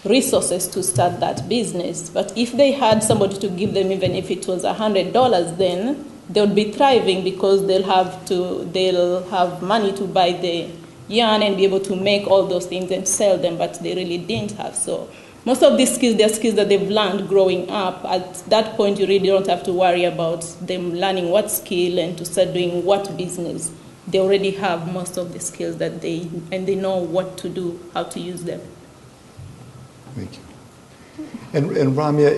D: resources to start that business. But if they had somebody to give them, even if it was $100, then they would be thriving because they'll have money to buy the yarn and be able to make all those things and sell them, but they really didn't have. So most of these skills, they're skills that they've learned growing up. At that point, you really don't have to worry about them learning what skill and to start doing what business. They already have most of the skills that they know what to do, how to use them.
B: Thank you. And Ramya,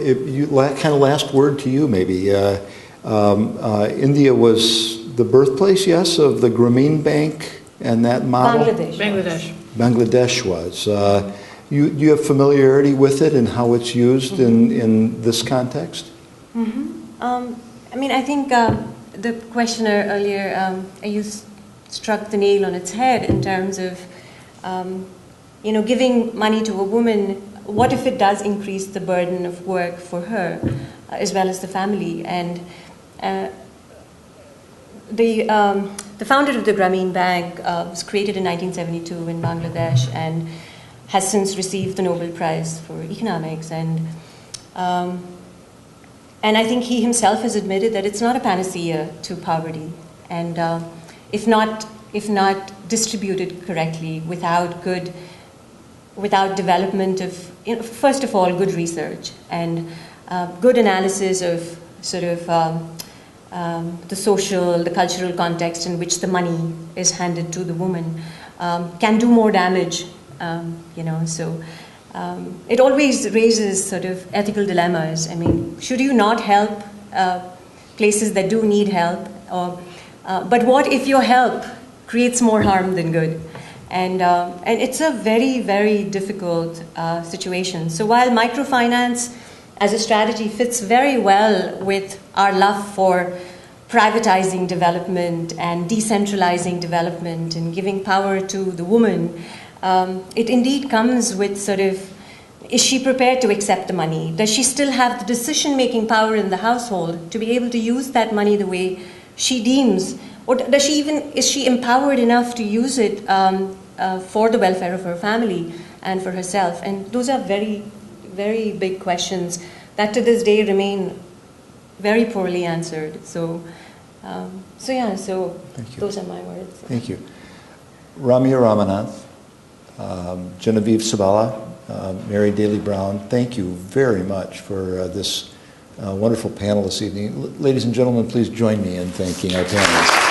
B: kind of last word to you maybe. India was the birthplace, yes, of the Grameen Bank and that model? Bangladesh was. You have familiarity with it and how it's used in this context?
E: Mm-hmm. I mean, I think the questioner earlier, you struck the nail on its head in terms of, giving money to a woman. What if it does increase the burden of work for her as well as the family? And the founder of the Grameen Bank was created in 1972 in Bangladesh and has since received the Nobel Prize for Economics. And I think he himself has admitted that it's not a panacea to poverty. And if not distributed correctly, without good without development of, first of all, good research and good analysis of sort of the social, the cultural context in which the money is handed to the woman, can do more damage, so it always raises sort of ethical dilemmas. I mean, should you not help places that do need help? But what if your help creates more harm than good? And it's a very, very difficult situation. So while microfinance as a strategy fits very well with our love for privatizing development and decentralizing development and giving power to the woman, it indeed comes with sort of, is she prepared to accept the money? Does she still have the decision-making power in the household to be able to use that money the way she deems? Or does she even, is she empowered enough to use it for the welfare of her family and for herself? And those are very, very big questions that to this day remain very poorly answered. So those are my words.
B: Thank you. Ramya Ramanath, Genevieve Sabala, Mary Dailey Brown, thank you very much for this wonderful panel this evening. Ladies and gentlemen, please join me in thanking our panelists.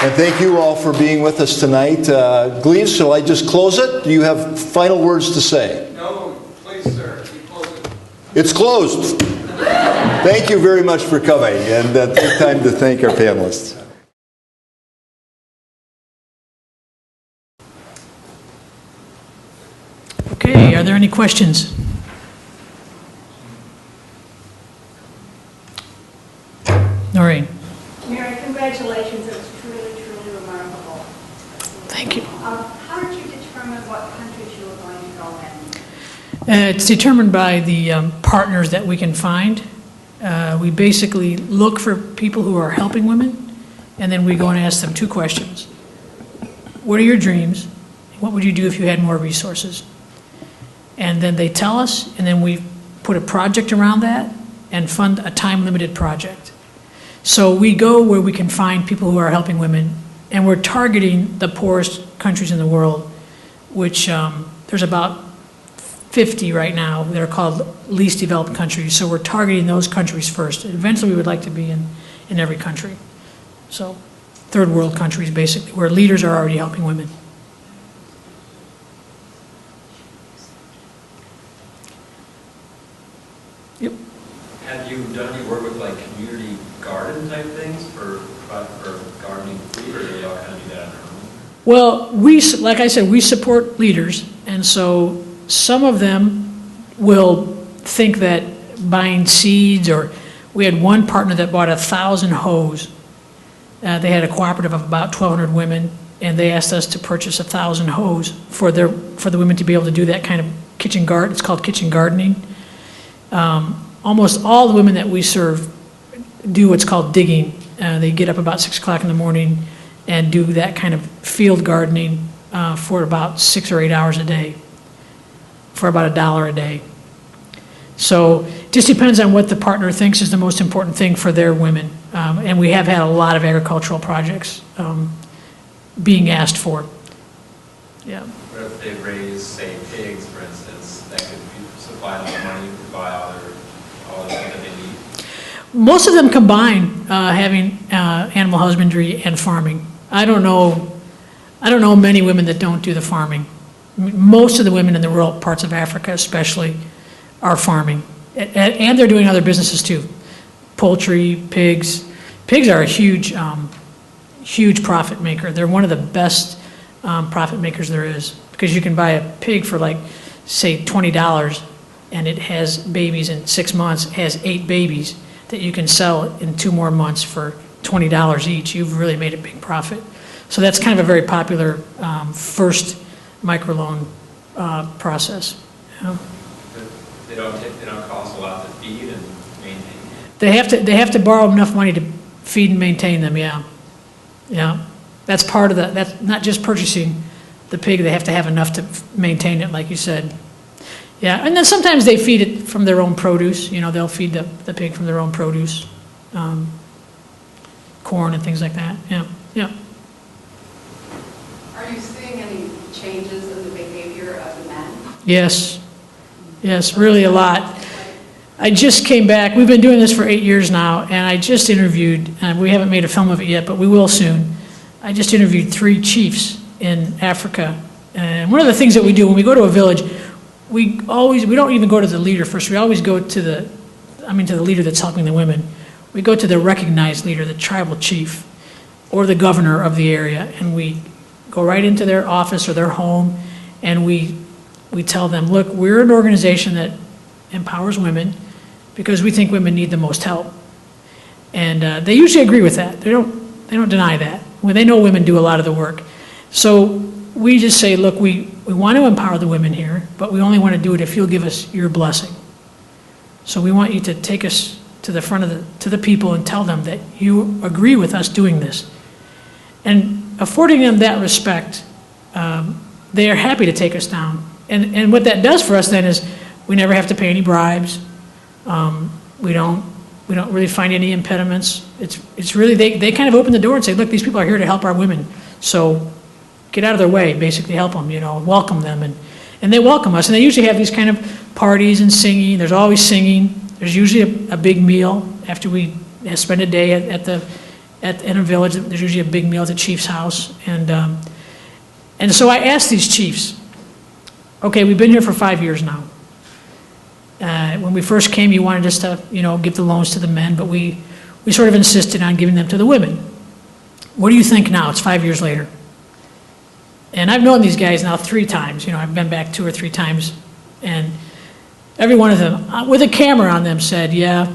B: And thank you all for being with us tonight. Gleaves, shall I just close it? Do you have final words to say?
K: No, please, sir. You close it.
B: It's closed. Thank you very much for coming, and take time to thank our panelists.
C: Okay, are there any questions? Noreen.
L: Mary, congratulations. It was truly, truly remarkable.
C: Thank you.
L: How did you determine what countries you were going to go in?
C: It's determined by the partners that we can find. We basically look for people who are helping women, and then we go and ask them two questions. What are your dreams? What would you do if you had more resources? And then they tell us, and then we put a project around that and fund a time-limited project. So we go where we can find people who are helping women, and we're targeting the poorest countries in the world, which there's about 50 right now that are called least developed countries. So we're targeting those countries first. Eventually we would like to be in every country. So third world countries basically, where leaders are already helping women. Yep.
M: Have you done any work with like community garden type things for gardening food, or do they all kind of do that on their own?
C: Well, like I said, we support leaders, and so some of them will think that buying seeds, or we had one partner that bought 1,000 hoes. They had a cooperative of about 1,200 women, and they asked us to purchase 1,000 hoes for the women to be able to do that kind of kitchen garden. It's called kitchen gardening. Almost all the women that we serve do what's called digging. They get up about 6 o'clock in the morning and do that kind of field gardening for about 6 or 8 hours a day, for about $1 a day. So it just depends on what the partner thinks is the most important thing for their women. And we have had a lot of agricultural projects being asked for. Yeah.
M: What if they raise, say, pigs, for instance, that could supply them money to buy all the things that they need?
C: Most of them combine having animal husbandry and farming. I don't know many women that don't do the farming. Most of the women in the rural parts of Africa especially are farming. And they're doing other businesses too. Poultry, pigs. Pigs are a huge profit maker. They're one of the best profit makers there is, because you can buy a pig for like, say, $20, and it has babies in 6 months, has 8 babies that you can sell in 2 more months for $20 each. You've really made a big profit. So that's kind of a very popular first microloan process. Yeah.
M: They don't cost a lot to feed and maintain.
C: They have to borrow enough money to feed and maintain them. Yeah, yeah. That's part of the. That's not just purchasing the pig. They have to have enough to maintain it, like you said. Yeah, and then sometimes they feed it from their own produce. You know, they'll feed the pig from their own produce. corn and things like that. Yeah, yeah.
L: Are you seeing any changes in the behavior of the men?
C: Yes, yes, really a lot. I just came back. We've been doing this for 8 years now, and I just interviewed, we haven't made a film of it yet, but we will soon. I just interviewed 3 chiefs in Africa. And one of the things that we do when we go to a village, we don't even go to the leader first. We always go to the leader that's helping the women. We go to the recognized leader, the tribal chief, or the governor of the area, and we go right into their office or their home, and we tell them, look, we're an organization that empowers women because we think women need the most help. And they usually agree with that. They don't deny that. Well, they know women do a lot of the work. So we just say, look, we want to empower the women here, but we only want to do it if you'll give us your blessing. So we want you to take us to the front to the people and tell them that you agree with us doing this. And affording them that respect, they are happy to take us down. And what that does for us then is we never have to pay any bribes. We don't really find any impediments. It's really, they kind of open the door and say, look, these people are here to help our women. So get out of their way, basically help them, welcome them. And they welcome us. And they usually have these kind of parties and singing. There's always singing. There's usually a big meal after we spend a day in a village. There's usually a big meal at the chief's house. And so I asked these chiefs, okay, we've been here for 5 years now. When we first came, you wanted us to, give the loans to the men, but we sort of insisted on giving them to the women. What do you think now? It's 5 years later. And I've known these guys now 3 times. I've been back 2 or 3 times, and every one of them, with a camera on them, said, yeah,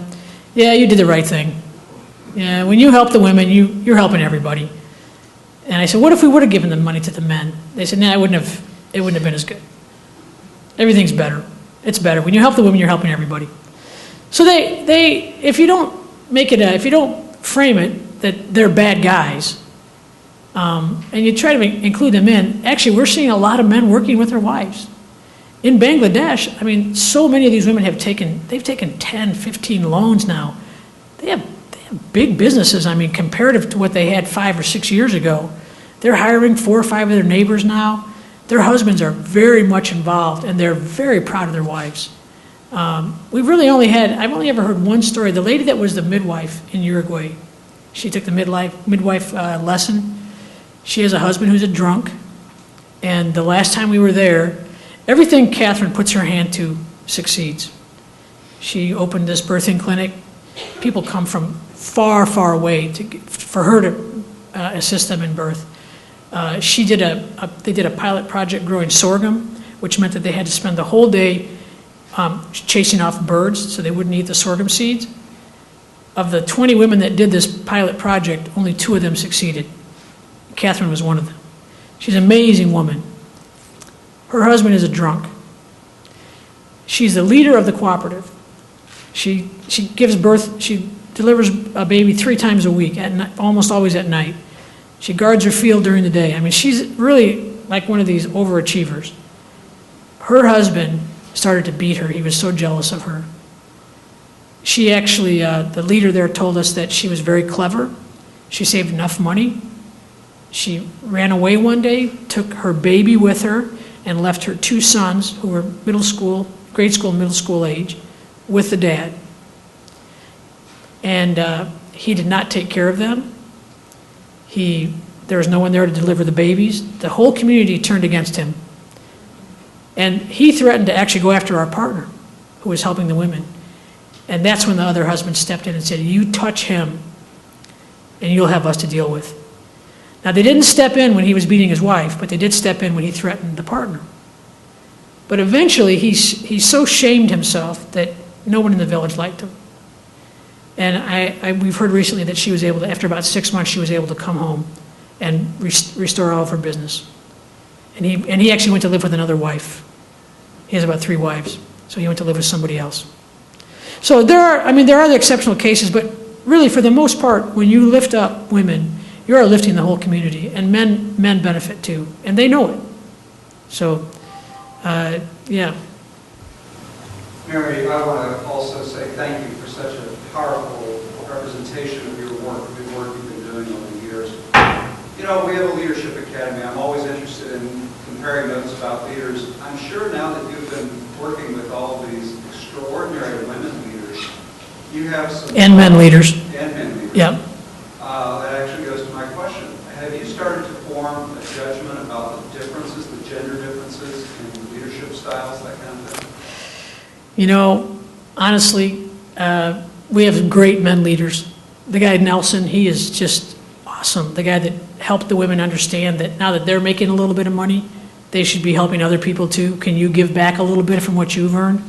C: you did the right thing. Yeah, when you help the women, you're helping everybody. And I said, what if we would have given the money to the men? They said, nah, it wouldn't have been as good. Everything's better. It's better. When you help the women, you're helping everybody. So if you don't if you don't frame it that they're bad guys, and you try to include them in, actually we're seeing a lot of men working with their wives. In Bangladesh, so many of these women they've taken 10, 15 loans now. They have big businesses, comparative to what they had 5 or 6 years ago. They're hiring 4 or 5 of their neighbors now. Their husbands are very much involved, and they're very proud of their wives. I've only ever heard one story. The lady that was the midwife in Uruguay, she took the midwife lesson. She has a husband who's a drunk, and the last time we were there, everything Catherine puts her hand to succeeds. She opened this birthing clinic. People come from far, far away for her to assist them in birth. They did a pilot project growing sorghum, which meant that they had to spend the whole day chasing off birds so they wouldn't eat the sorghum seeds. Of the 20 women that did this pilot project, only 2 of them succeeded. Catherine was one of them. She's an amazing woman. Her husband is a drunk. She's the leader of the cooperative. She gives birth, she delivers a baby 3 times a week, almost always at night. She guards her field during the day. She's really like one of these overachievers. Her husband started to beat her. He was so jealous of her. She actually, the leader there told us that she was very clever. She saved enough money. She ran away one day, took her baby with her, and left her 2 sons, who were grade school, middle school age, with the dad. And he did not take care of them. There was no one there to deliver the babies. The whole community turned against him. And he threatened to actually go after our partner, who was helping the women. And that's when the other husband stepped in and said, you touch him, and you'll have us to deal with. Now, they didn't step in when he was beating his wife, but they did step in when he threatened the partner. But eventually, he so shamed himself that no one in the village liked him. And we've heard recently that she was able to, after about 6 months, she was able to come home and restore all of her business. And he actually went to live with another wife. He has about 3 wives, so he went to live with somebody else. So there are the exceptional cases, but really, for the most part, when you lift up women, you are lifting the whole community, and men benefit too, and they know it. So, yeah.
N: Mary, I want to also say thank you for such a powerful representation of your work, the good work you've been doing
H: doing over the years. You know, we have a leadership academy. I'm always interested in comparing notes about leaders. I'm sure now that you've been working with all of these extraordinary women leaders, you have some...
C: And men leaders.
H: And men leaders.
C: Yep.
H: That actually goes to my question. Have you started to form a judgment about the differences, the gender differences in leadership styles, that kind of thing?
C: You know, honestly, we have great men leaders. The guy Nelson, he is just awesome. The guy that helped the women understand that now that they're making a little bit of money, they should be helping other people too. Can you give back a little bit from what you've earned?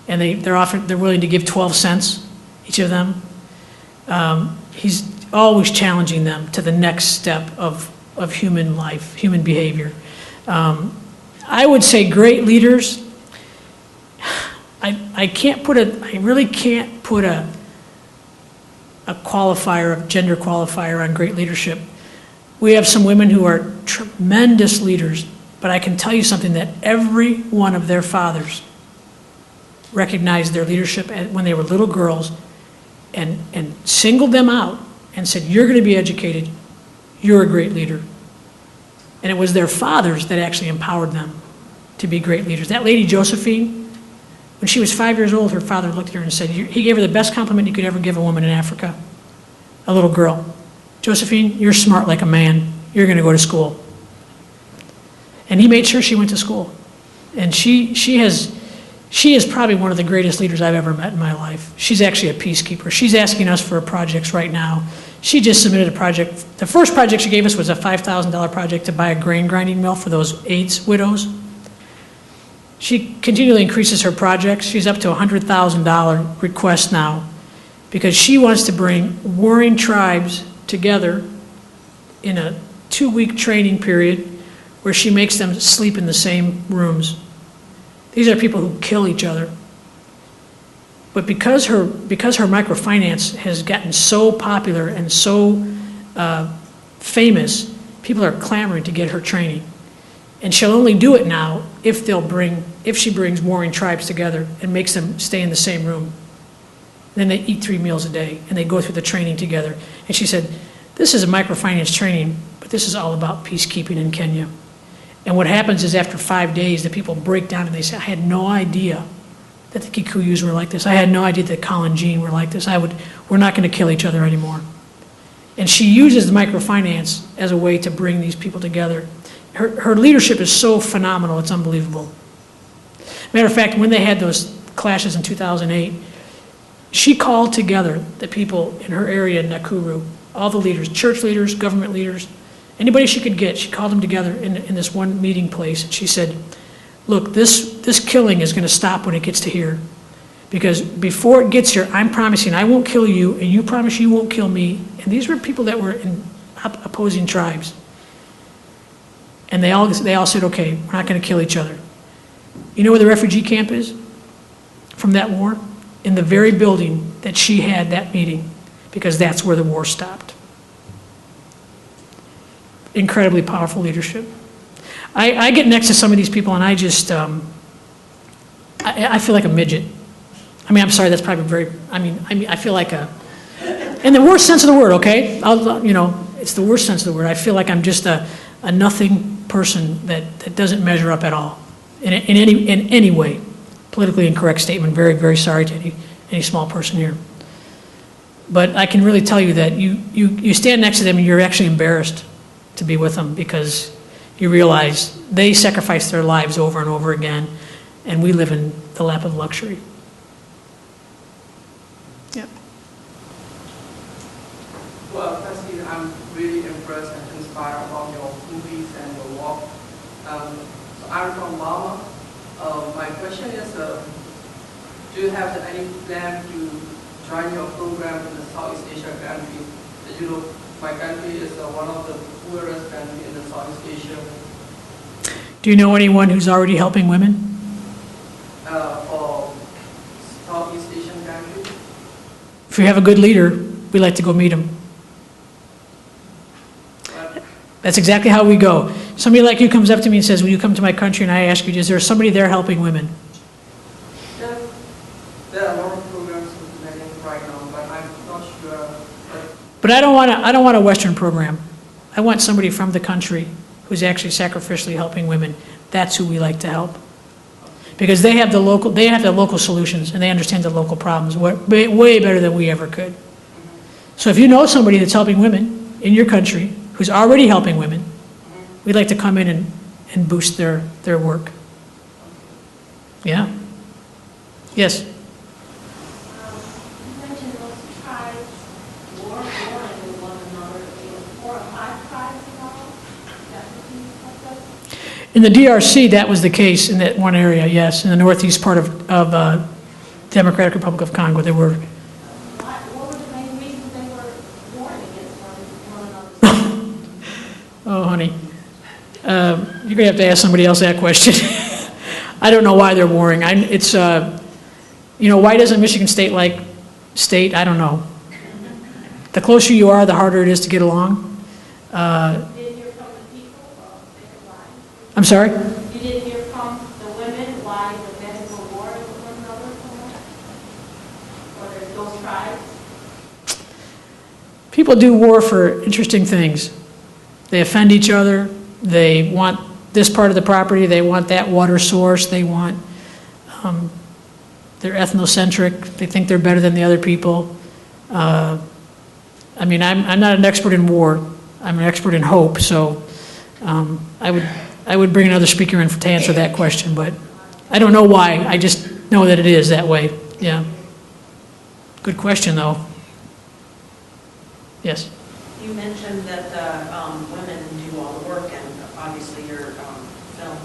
C: And they're willing to give 12 cents, each of them. He's always challenging them to the next step of human life, human behavior. I would say great leaders, I really can't put a qualifier, a gender qualifier on great leadership. We have some women who are tremendous leaders, but I can tell you something, that every one of their fathers recognized their leadership when they were little girls and singled them out and said, you're going to be educated, you're a great leader. And it was their fathers that actually empowered them to be great leaders. That lady, Josephine, when she was 5 years old, her father looked at her and said, he gave her the best compliment you could ever give a woman in Africa, a little girl. Josephine, you're smart like a man. You're going to go to school. And he made sure she went to school. And she is probably one of the greatest leaders I've ever met in my life. She's actually a peacekeeper. She's asking us for projects right now. She just submitted a project. The first project she gave us was a $5,000 project to buy a grain grinding mill for those AIDS widows. She continually increases her projects. She's up to a $100,000 request now because she wants to bring warring tribes together in a 2-week training period where she makes them sleep in the same rooms. These are people who kill each other. But because her microfinance has gotten so popular and so famous, people are clamoring to get her training. And she'll only do it now if she brings warring tribes together and makes them stay in the same room. Then they eat 3 meals a day and they go through the training together. And she said, this is a microfinance training, but this is all about peacekeeping in Kenya. And what happens is after 5 days, the people break down and they say, I had no idea that the Kikuyus were like this. I had no idea that Kalenjin were like this. We're not going to kill each other anymore. And she uses the microfinance as a way to bring these people together. Her leadership is so phenomenal, it's unbelievable. Matter of fact, when they had those clashes in 2008, she called together the people in her area in Nakuru, all the leaders, church leaders, government leaders, anybody she could get. She called them together in this one meeting place. And she said, look, this killing is going to stop when it gets to here. Because before it gets here, I'm promising I won't kill you, and you promise you won't kill me. And these were people that were in opposing tribes. And they all said, okay, we're not going to kill each other. You know where the refugee camp is from that war? In the very building that she had that meeting, because that's where the war stopped. Incredibly powerful leadership. I get next to some of these people and I just, I feel like a midget. I mean, I'm sorry, that's probably very, I feel like in the worst sense of the word, okay? It's the worst sense of the word. I feel like I'm just a nothing person that doesn't measure up at all in any way. Politically incorrect statement, very, very sorry to any small person here. But I can really tell you that you stand next to them and you're actually embarrassed to be with them because you realize they sacrifice their lives over and over again, and we live in the lap of luxury. Yeah.
N: Well, firstly, I'm really impressed and inspired about your movies and your work. So I'm from Mama. My question is, do you have any plan to join your program in the Southeast Asia country? You know, my country is one of the poorest countries in the Southeast Asia.
C: Do you know anyone who's already helping women?
N: For Southeast Asian countries?
C: If you have a good leader, we like to go meet them. That's exactly how we go. Somebody like you comes up to me and says, will you come to my country? And I ask you, is there somebody there helping women?
N: There are a lot of programs implementing right now, but I'm not sure.
C: But I don't want a Western program. I want somebody from the country who's actually sacrificially helping women. That's who we like to help. Because they have the local solutions, and they understand the local problems way better than we ever could. So if you know somebody that's helping women in your country, who's already helping women, we'd like to come in and boost their work. Yeah? Yes?
L: You mentioned those tribes warring with one another. There were 4 or 5 tribes involved. Is that what you said?
C: In the DRC, that was the case in that one area, yes. In the northeast part of Democratic Republic of Congo, there were.
L: What were the main reasons they were warring against one another?
C: Oh, honey. You're going to have to ask somebody else that question. I don't know why they're warring. Why doesn't Michigan State like state? I don't know. The closer you are, the harder it is to get along.
L: You didn't hear from the people why?
C: I'm sorry?
L: You didn't hear from the women why the men were warring with one another or those tribes?
C: People do war for interesting things. They offend each other. They want this part of the property. They want that water source. They want, they're ethnocentric. They think they're better than the other people. I'm not an expert in war. I'm an expert in hope. So I would bring another speaker in to answer that question, but I don't know why. I just know that it is that way. Yeah. Good question, though. Yes.
O: You mentioned that women do all the work, and obviously your film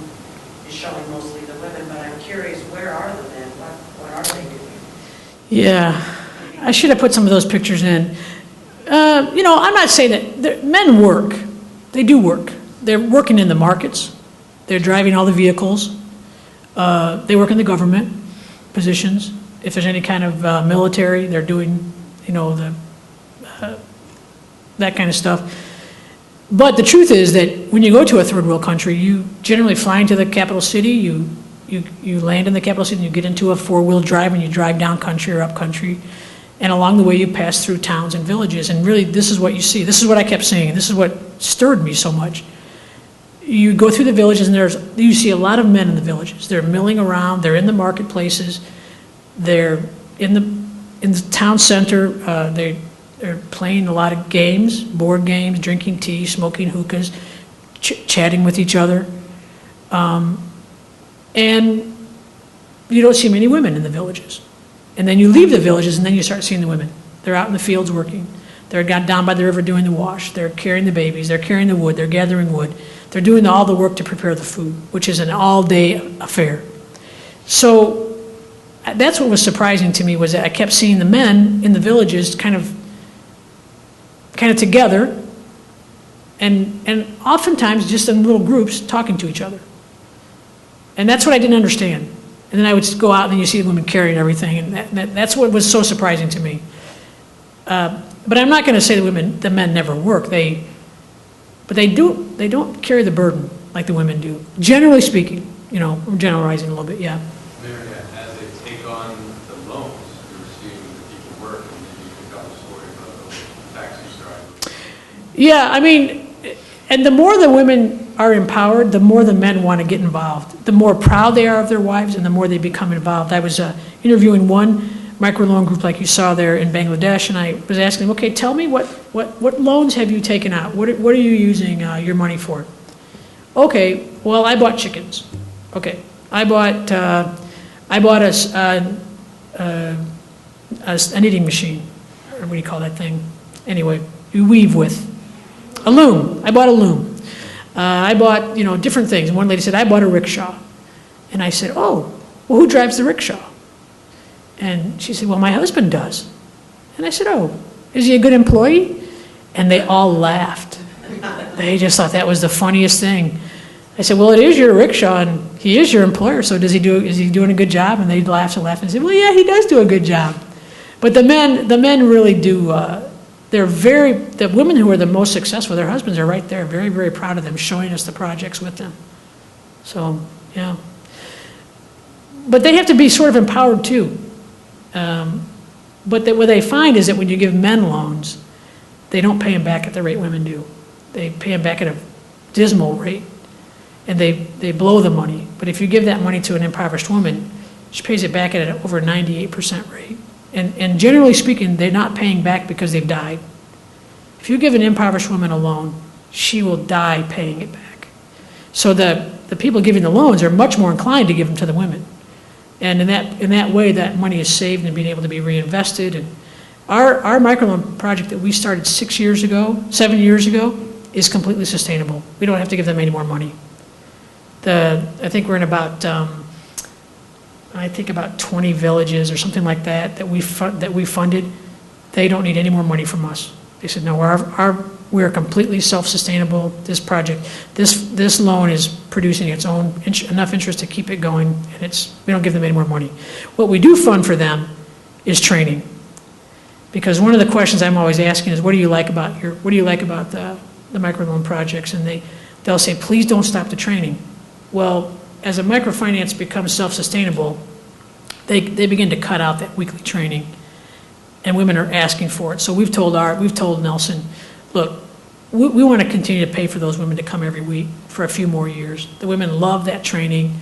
O: is showing mostly the women, but I'm curious, where are the men? What are they doing?
C: Yeah. I should have put some of those pictures in. I'm not saying that men work. They do work. They're working in the markets. They're driving all the vehicles. They work in the government positions. If there's any kind of military, they're doing, that kind of stuff. But the truth is that when you go to a third world country, you generally fly into the capital city, you land in the capital city, and you get into a 4-wheel drive, and you drive down country or up country. And along the way, you pass through towns and villages. And really, this is what you see. This is what I kept saying. This is what stirred me so much. You go through the villages, and you see a lot of men in the villages. They're milling around. They're in the marketplaces. They're in the town center. They're playing a lot of games, board games, drinking tea, smoking hookahs, chatting with each other. And you don't see many women in the villages. And then you leave the villages, and then you start seeing the women. They're out in the fields working. They're got down by the river doing the wash. They're carrying the babies. They're carrying the wood. They're gathering wood. They're doing all the work to prepare the food, which is an all-day affair. So that's what was surprising to me, was that I kept seeing the men in the villages kind of together, and oftentimes just in little groups talking to each other. And that's what I didn't understand. And then I would go out, and then you see the women carrying everything, and that's what was so surprising to me. But I'm not going to say the men never work. They don't carry the burden like the women do. Generally speaking, we're generalizing a little bit, yeah.
K: Mary, as they take on the loans, you're seeing the people work, and maybe you can tell a story about the taxi driver.
C: Yeah, and the more the women are empowered, the more the men want to get involved. The more proud they are of their wives, and the more they become involved. I was interviewing one microloan group like you saw there in Bangladesh, and I was asking them, okay, tell me what loans have you taken out? What are you using your money for? Okay, well, I bought chickens. Okay, I bought a knitting machine, or what do you call that thing? Anyway, you weave with. A loom. I bought a loom. I bought, different things. And one lady said, I bought a rickshaw. And I said, oh, well, who drives the rickshaw? And she said, well, my husband does. And I said, oh, is he a good employee? And they all laughed. They just thought that was the funniest thing. I said, well, it is your rickshaw, and he is your employer, so is he doing a good job? And they laughed and laughed and said, well, yeah, he does do a good job. But the men really do, the women who are the most successful, their husbands are right there, very, very proud of them, showing us the projects with them. So, yeah. But they have to be sort of empowered too. But what they find is that when you give men loans, they don't pay them back at the rate women do. They pay them back at a dismal rate, and they blow the money. But if you give that money to an impoverished woman, she pays it back at an over 98% rate. And generally speaking, they're not paying back because they've died. If you give an impoverished woman a loan, she will die paying it back. So the people giving the loans are much more inclined to give them to the women. And in that way, that money is saved and being able to be reinvested. And our microloan project that we started 7 years ago, is completely sustainable. We don't have to give them any more money. I think we're in about 20 villages or something like that we funded. They don't need any more money from us. They said, no, we're completely self-sustainable. This project, this loan is producing its own enough interest to keep it going, and we don't give them any more money. What we do fund for them is training, because one of the questions I'm always asking is, what do you like about the microloan projects? And they'll say, please don't stop the training. Well, as a microfinance becomes self-sustainable, they begin to cut out that weekly training, and women are asking for it. So we've told Nelson, look, we want to continue to pay for those women to come every week for a few more years. The women love that training,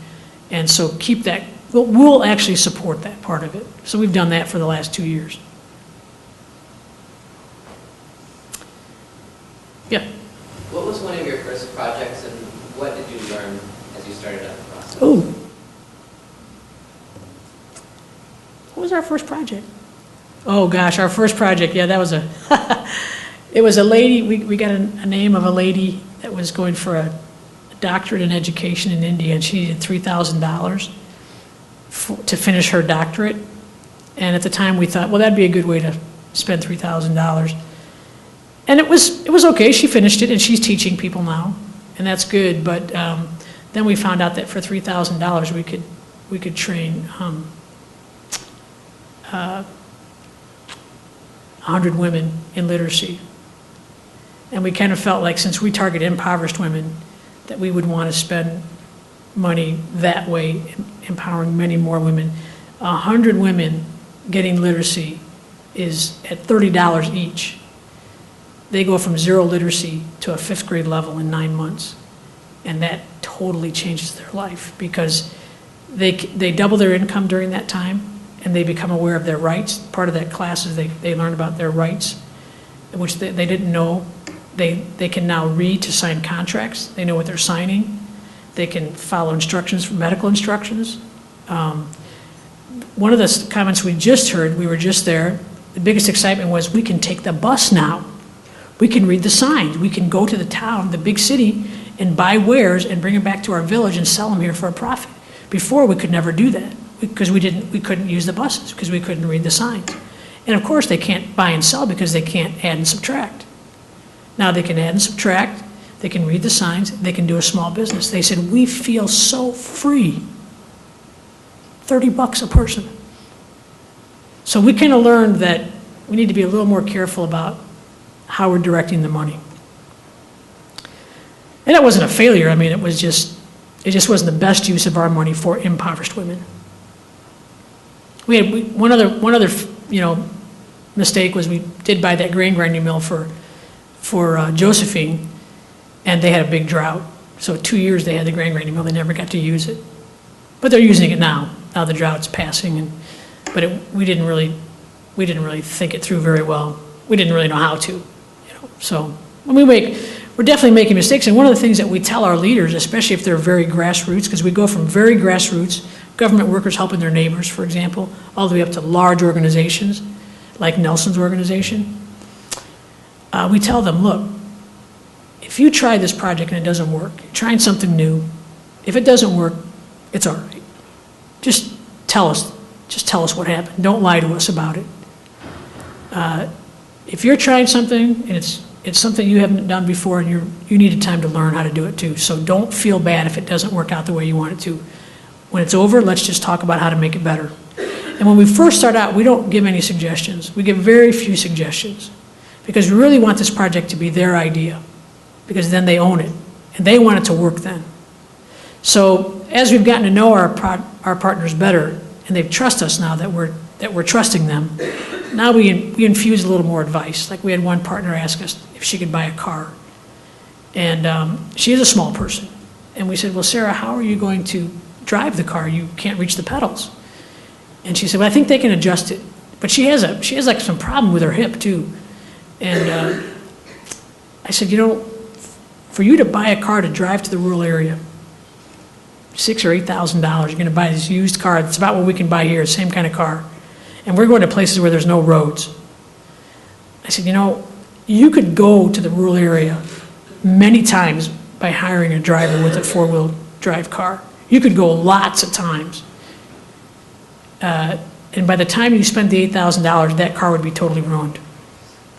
C: and so keep that. We'll actually support that part of it. So we've done that for the last 2 years. Yeah.
P: What was one of your first projects, and what did you learn as you started out the process?
C: Oh. What was our first project? Oh gosh, our first project, yeah, that was it was a lady, we got a name of a lady that was going for a doctorate in education in India, and she needed $3,000 to finish her doctorate. And at the time we thought, well, that'd be a good way to spend $3,000. And it was okay, she finished it, and she's teaching people now, and that's good. But then we found out that for $3,000 we could train 100 women in literacy. And we kind of felt like, since we target impoverished women, that we would want to spend money that way, empowering many more women. 100 women getting literacy is at $30 each. They go from zero literacy to a 5th grade level in 9 months. And that totally changes their life, because they double their income during that time, and they become aware of their rights. Part of that class is they learn about their rights, which they didn't know. They can now read to sign contracts. They know what they're signing. They can follow instructions, medical instructions. One of the comments we just heard, we were just there, the biggest excitement was, we can take the bus now. We can read the signs. We can go to the town, the big city, and buy wares and bring them back to our village and sell them here for a profit. Before, we could never do that, because we couldn't use the buses, because we couldn't read the signs. And of course, they can't buy and sell because they can't add and subtract. Now they can add and subtract, they can read the signs, they can do a small business. They said, we feel so free. $30 a person. So we kind of learned that we need to be a little more careful about how we're directing the money. And it wasn't a failure. I mean, it just wasn't the best use of our money for impoverished women. One other mistake was, we did buy that grain grinding mill for Josephine, and they had a big drought. So 2 years they had the grain grinding mill. They never got to use it, but they're using it now. Now the drought's passing, but we didn't really think it through very well. We didn't really know how to, So we're definitely making mistakes. And one of the things that we tell our leaders, especially if they're very grassroots, because we go from very grassroots, government workers helping their neighbors, for example, all the way up to large organizations like Nelson's organization. We tell them, look, if you try this project and it doesn't work, you're trying something new, if it doesn't work, it's all right. Just tell us what happened. Don't lie to us about it. If you're trying something and it's something you haven't done before, and you needed time to learn how to do it too. So don't feel bad if it doesn't work out the way you want it to. When it's over, let's just talk about how to make it better. And when we first start out, we don't give any suggestions. We give very few suggestions, because we really want this project to be their idea, because then they own it, and they want it to work then. So as we've gotten to know our partners better, and they trust us now that we're trusting them, now we infuse a little more advice. Like we had one partner ask us if she could buy a car. And she is a small person. And we said, well, Sarah, how are you going to drive the car? You can't reach the pedals. And she said, well, I think they can adjust it. But she has like some problem with her hip too. And I said, you know, for you to buy a car to drive to the rural area, $6,000 or $8,000, you're going to buy this used car. It's about what we can buy here, the same kind of car. And we're going to places where there's no roads. I said, you know, you could go to the rural area many times by hiring a driver with a four-wheel drive car. You could go lots of times. And by the time you spent the $8,000, that car would be totally ruined.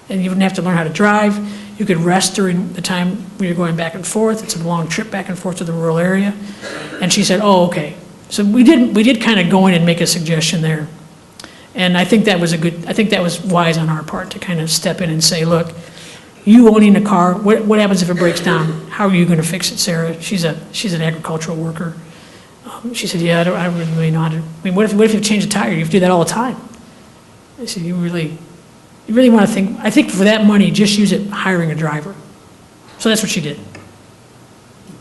C: And you wouldn't have to learn how to drive. You could rest during the time when you're going back and forth. It's a long trip back and forth to the rural area. And she said, oh, okay. So we did kind of go in and make a suggestion there. And I think that was wise on our part to kind of step in and say, look, you owning a car, what happens if it breaks down? How are you going to fix it, Sarah? She's an agricultural worker. She said, yeah, I wouldn't really know how to. I mean, what if you change a tire? You have to do that all the time. I said, you really want to think. I think for that money, just use it hiring a driver. So that's what she did.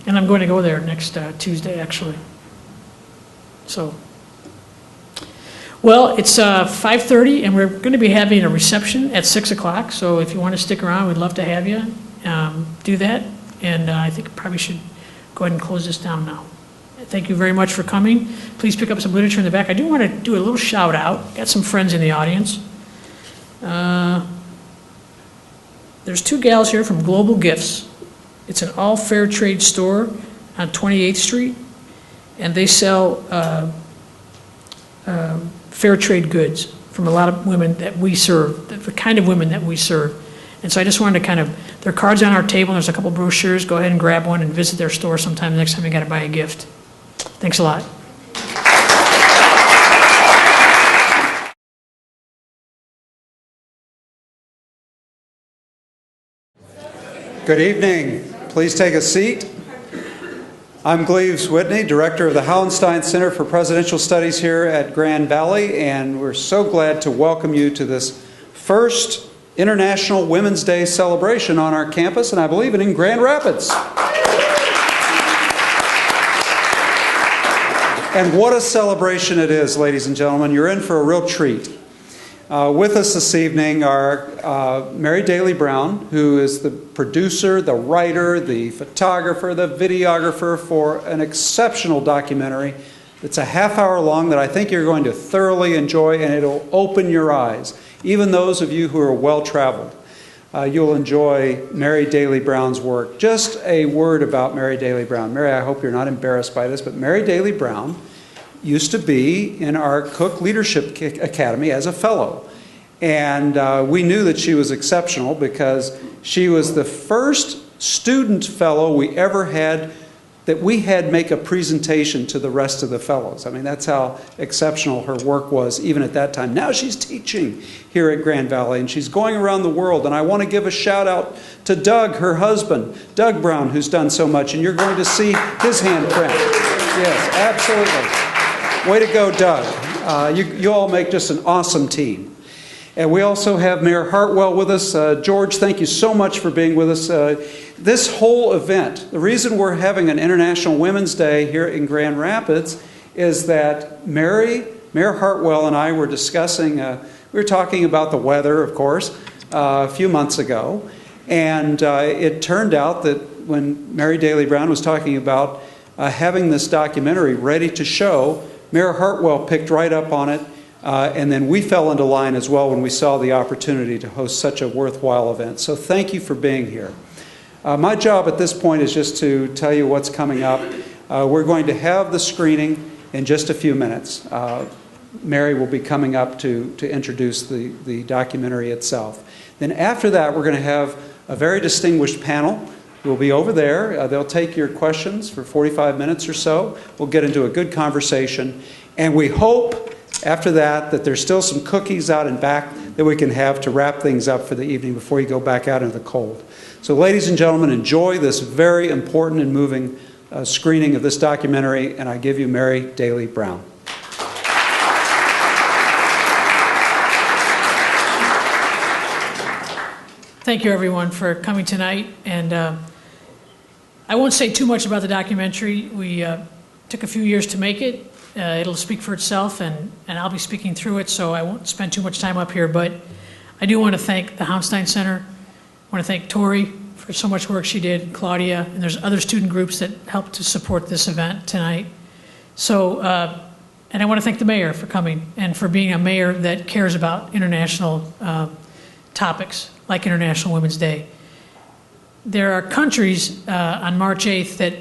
C: And I'm going to go there next Tuesday, actually. So, well, it's 5:30, and we're going to be having a reception at 6 o'clock. So if you want to stick around, we'd love to have you do that. And I think I probably should go ahead and close this down now. Thank you very much for coming. Please pick up some literature in the back. I do want to do a little shout out. Got some friends in the audience. There's two gals here from Global Gifts. It's an all fair trade store on 28th Street, and they sell fair trade goods from a lot of women that we serve, the kind of women that we serve. And so I just wanted to there are cards on our table, and there's a couple brochures. Go ahead and grab one and visit their store sometime the next time you got to buy a gift. Thanks a lot.
H: Good evening. Please take a seat. I'm Gleaves Whitney, Director of the Hauenstein Center for Presidential Studies here at Grand Valley, and we're so glad to welcome you to this first International Women's Day celebration on our campus, and I believe it in Grand Rapids. And what a celebration it is, ladies and gentlemen. You're in for a real treat. With us this evening are Mary Dailey Brown, who is the producer, the writer, the photographer, the videographer for an exceptional documentary. It's a half-hour long that I think you're going to thoroughly enjoy, and it'll open your eyes. Even those of you who are well-traveled, you'll enjoy Mary Dailey Brown's work. Just a word about Mary Dailey Brown. Mary, I hope you're not embarrassed by this, but Mary Dailey Brown used to be in our Cook Leadership Academy as a fellow. And we knew that she was exceptional because she was the first student fellow we ever had that we had make a presentation to the rest of the fellows. I mean, that's how exceptional her work was even at that time. Now she's teaching here at Grand Valley, and she's going around the world. And I want to give a shout out to Doug, her husband, Doug Brown, who's done so much. And you're going to see his handprint. Yes, absolutely. Way to go, Doug. You all make just an awesome team. And we also have Mayor Heartwell with us. George, thank you so much for being with us. This whole event, the reason we're having an International Women's Day here in Grand Rapids is that Mayor Heartwell and I were discussing, we were talking about the weather, of course, a few months ago. And it turned out that when Mary Dailey Brown was talking about having this documentary ready to show, Mayor Heartwell picked right up on it. And then we fell into line as well when we saw the opportunity to host such a worthwhile event. So thank you for being here. My job at this point is just to tell you what's coming up. We're going to have the screening in just a few minutes. Mary will be coming up to introduce the documentary itself. Then after that, we're going to have a very distinguished panel. We'll be over there. They'll take your questions for 45 minutes or so. We'll get into a good conversation. And we hope after that there's still some cookies out and back that we can have to wrap things up for the evening before you go back out into the cold. So ladies and gentlemen, enjoy this very important and moving screening of this documentary, and I give you Mary Dailey Brown.
C: Thank you, everyone, for coming tonight. And I won't say too much about the documentary. We took a few years to make it. It'll speak for itself, and I'll be speaking through it, so I won't spend too much time up here. But I do want to thank the Hauenstein Center. I want to thank Tori for so much work she did, Claudia, and there's other student groups that helped to support this event tonight. So, and I want to thank the mayor for coming and for being a mayor that cares about international topics like International Women's Day. There are countries on March 8th that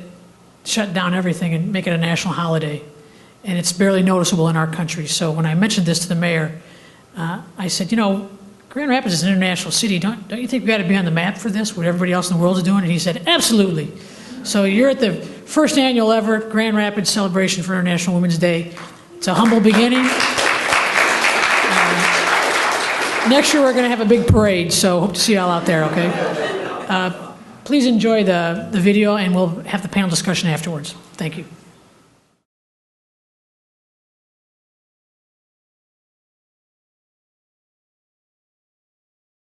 C: shut down everything and make it a national holiday, and it's barely noticeable in our country. So when I mentioned this to the mayor, I said, you know, Grand Rapids is an international city. Don't you think we got to be on the map for this, what everybody else in the world is doing? And he said, absolutely. So you're at the first annual ever Grand Rapids celebration for International Women's Day. It's a humble beginning. Next year we're going to have a big parade, so hope to see you all out there, okay? Please enjoy the video, and we'll have the panel discussion afterwards. Thank you.